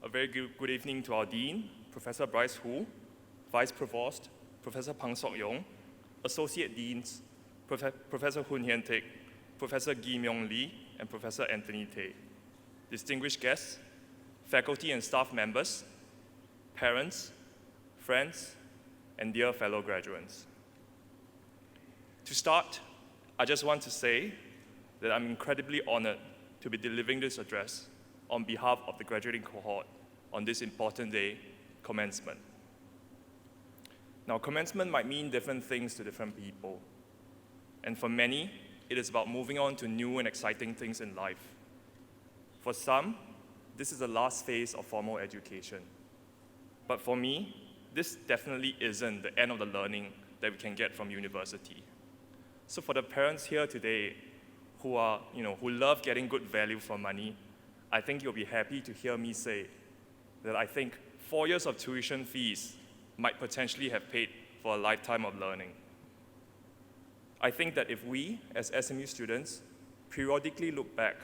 Speaker 7: A very good evening to our Dean, Professor Bryce Hu, Vice Provost, Professor Pang Sok Yong, Associate Deans, Professor Hun Hian Teck, Professor Gi Myong Lee, and Professor Anthony Tay, distinguished guests, faculty and staff members, parents, friends, and dear fellow graduates. To start, I just want to say that I'm incredibly honored to be delivering this address on behalf of the graduating cohort on this important day, commencement. Now, commencement might mean different things to different people. And for many, it is about moving on to new and exciting things in life. For some, this is the last phase of formal education. But for me, this definitely isn't the end of the learning that we can get from university. So for the parents here today who love getting good value for money, I think you'll be happy to hear me say that I think 4 years of tuition fees might potentially have paid for a lifetime of learning. I think that if we, as SMU students, periodically look back,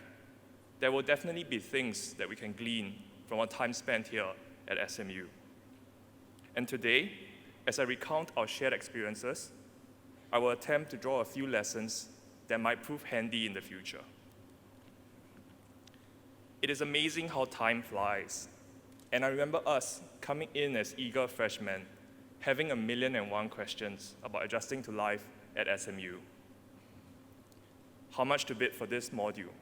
Speaker 7: there will definitely be things that we can glean from our time spent here at SMU. And today, as I recount our shared experiences, I will attempt to draw a few lessons that might prove handy in the future. It is amazing how time flies. And I remember us coming in as eager freshmen, having 1,000,001 questions about adjusting to life at SMU. How much to bid for this module?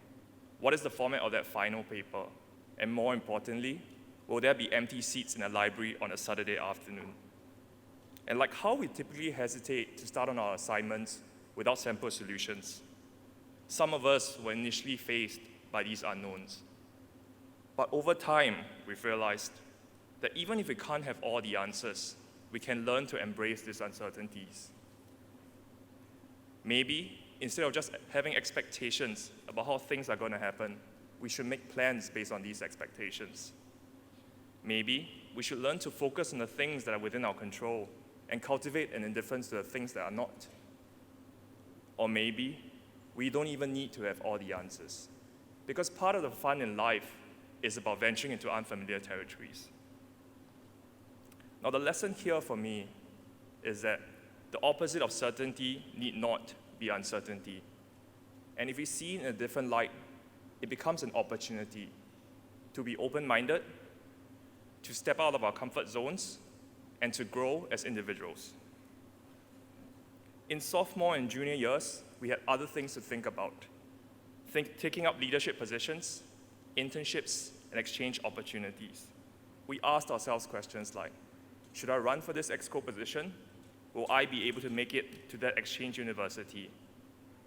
Speaker 7: What is the format of that final paper? And more importantly, will there be empty seats in a library on a Saturday afternoon? And like how we typically hesitate to start on our assignments without sample solutions, some of us were initially faced by these unknowns. But over time, we've realized that even if we can't have all the answers, we can learn to embrace these uncertainties. Maybe, instead of just having expectations about how things are going to happen, we should make plans based on these expectations. Maybe we should learn to focus on the things that are within our control and cultivate an indifference to the things that are not. Or maybe we don't even need to have all the answers, because part of the fun in life is about venturing into unfamiliar territories. Now, the lesson here for me is that the opposite of certainty need not be uncertainty. And if we see it in a different light, it becomes an opportunity to be open-minded, to step out of our comfort zones, and to grow as individuals. In sophomore and junior years, we had other things to think about. Taking up leadership positions, internships, and exchange opportunities. We asked ourselves questions like, should I run for this exco position? Will I be able to make it to that exchange university?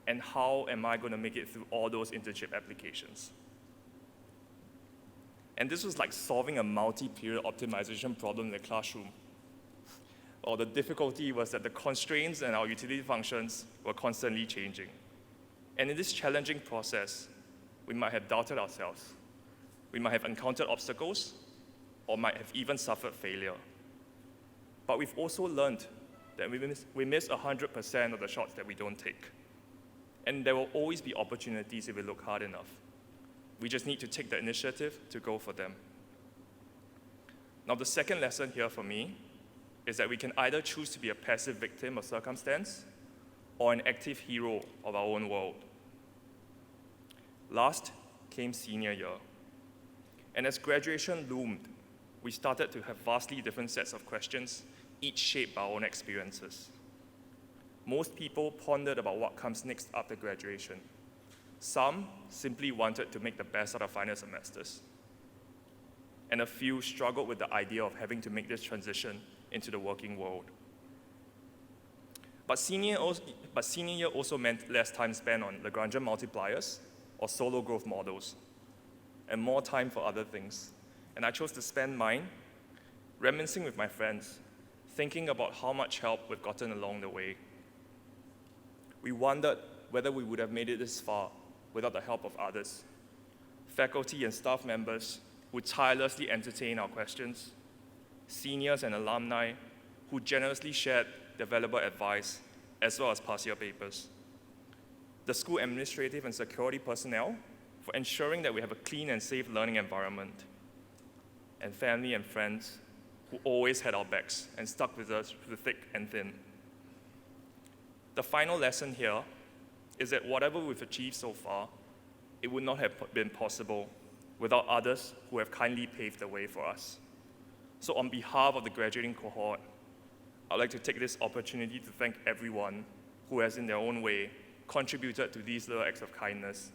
Speaker 7: And how am I going to make it through all those internship applications? And this was like solving a multi-period optimization problem in the classroom. Or the difficulty was that the constraints and our utility functions were constantly changing. And in this challenging process, we might have doubted ourselves. We might have encountered obstacles, or might have even suffered failure. But we've also learned that we miss 100% of the shots that we don't take. And there will always be opportunities if we look hard enough. We just need to take the initiative to go for them. Now, the second lesson here for me is that we can either choose to be a passive victim of circumstance or an active hero of our own world. Last came senior year. And as graduation loomed, we started to have vastly different sets of questions, each shaped by our own experiences. Most people pondered about what comes next after graduation. Some simply wanted to make the best out of final semesters. And a few struggled with the idea of having to make this transition into the working world. But senior year also meant less time spent on Lagrangian multipliers or solo growth models, and more time for other things. And I chose to spend mine reminiscing with my friends, thinking about how much help we've gotten along the way. We wondered whether we would have made it this far without the help of others, faculty and staff members who tirelessly entertain our questions, seniors and alumni who generously shared their valuable advice as well as past year papers, the school administrative and security personnel for ensuring that we have a clean and safe learning environment, and family and friends who always had our backs and stuck with us through thick and thin. The final lesson here is that whatever we've achieved so far, it would not have been possible without others who have kindly paved the way for us. So on behalf of the graduating cohort, I'd like to take this opportunity to thank everyone who has in their own way contributed to these little acts of kindness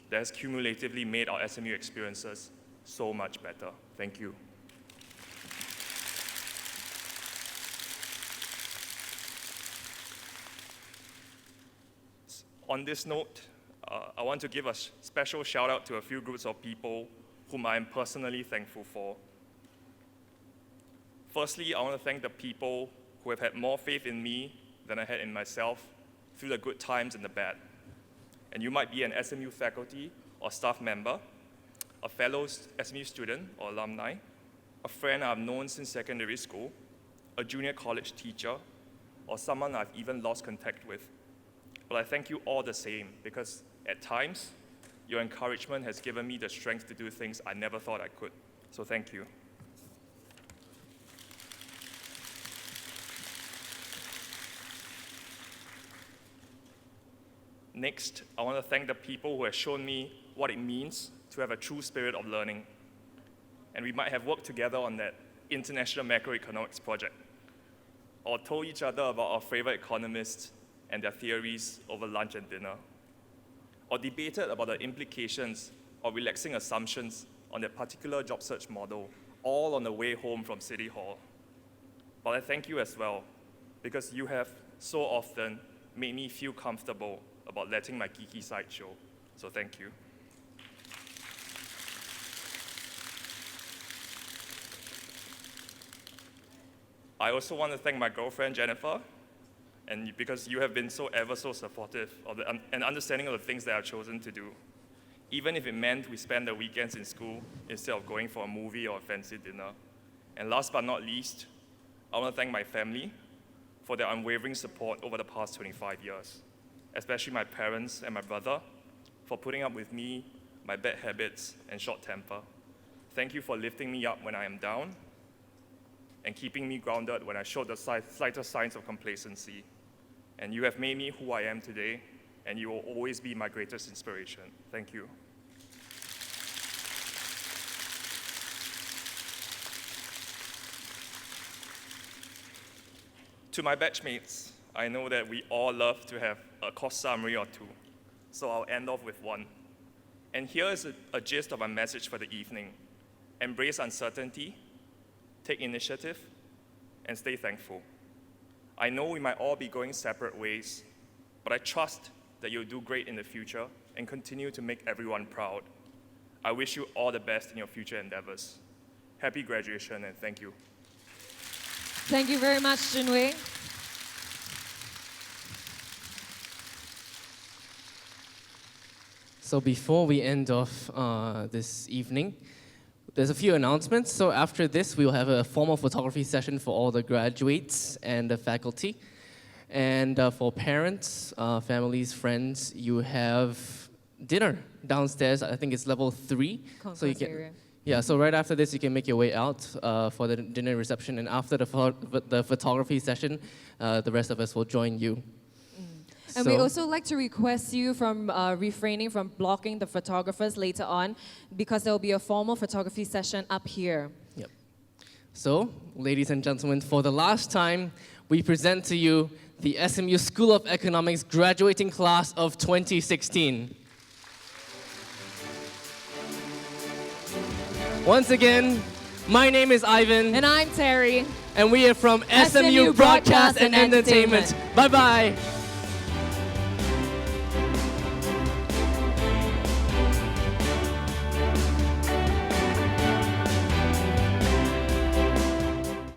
Speaker 7: that has cumulatively made our SMU experiences so much better. Thank you. On this note, I want to give a special shout out to a few groups of people whom I am personally thankful for. Firstly, I want to thank the people who have had more faith in me than I had in myself through the good times and the bad. And you might be an SMU faculty or staff member, a fellow SMU student or alumni, a friend I've known since secondary school, a junior college teacher, or someone I've even lost contact with. But I thank you all the same, because at times, your encouragement has given me the strength to do things I never thought I could. So thank you. Next, I want to thank the people who have shown me what it means to have a true spirit of learning. And we might have worked together on that international macroeconomics project, or told each other about our favorite economists and their theories over lunch and dinner, or debated about the implications of relaxing assumptions on that particular job search model, all on the way home from City Hall. But I thank you as well, because you have so often made me feel comfortable about letting my geeky side show. So thank you. I also want to thank my girlfriend, Jennifer, and because you have been so ever so supportive of and understanding of the things that I've chosen to do, even if it meant we spend the weekends in school instead of going for a movie or a fancy dinner. And last but not least, I want to thank my family for their unwavering support over the past 25 years, especially my parents and my brother for putting up with me, my bad habits, and short temper. Thank you for lifting me up when I am down and keeping me grounded when I showed the slightest signs of complacency. And you have made me who I am today, and you will always be my greatest inspiration. Thank you. To my batchmates, I know that we all love to have a course summary or two, so I'll end off with one. And here is a gist of my message for the evening. Embrace uncertainty, take initiative, and stay thankful. I know we might all be going separate ways, but I trust that you'll do great in the future and continue to make everyone proud. I wish you all the best in your future endeavors. Happy graduation, and thank you.
Speaker 2: Thank you very much, Junwei.
Speaker 1: So before we end off this evening, there's a few announcements. So after this, we will have a formal photography session for all the graduates and the faculty. And for parents, families, friends, you have dinner downstairs. I think it's level 3.
Speaker 2: Conference
Speaker 1: So you can,
Speaker 2: area.
Speaker 1: Yeah, so right after this, you can make your way out for the dinner reception, and after the photography session, the rest of us will join you.
Speaker 2: And we also like to request you from refraining from blocking the photographers later on, because there will be a formal photography session up here.
Speaker 1: Yep. So, ladies and gentlemen, for the last time, we present to you the SMU School of Economics graduating class of 2016. Once again, my name is Ivan.
Speaker 2: And I'm Terry.
Speaker 1: And we are from SMU Broadcast and Entertainment. Bye-bye.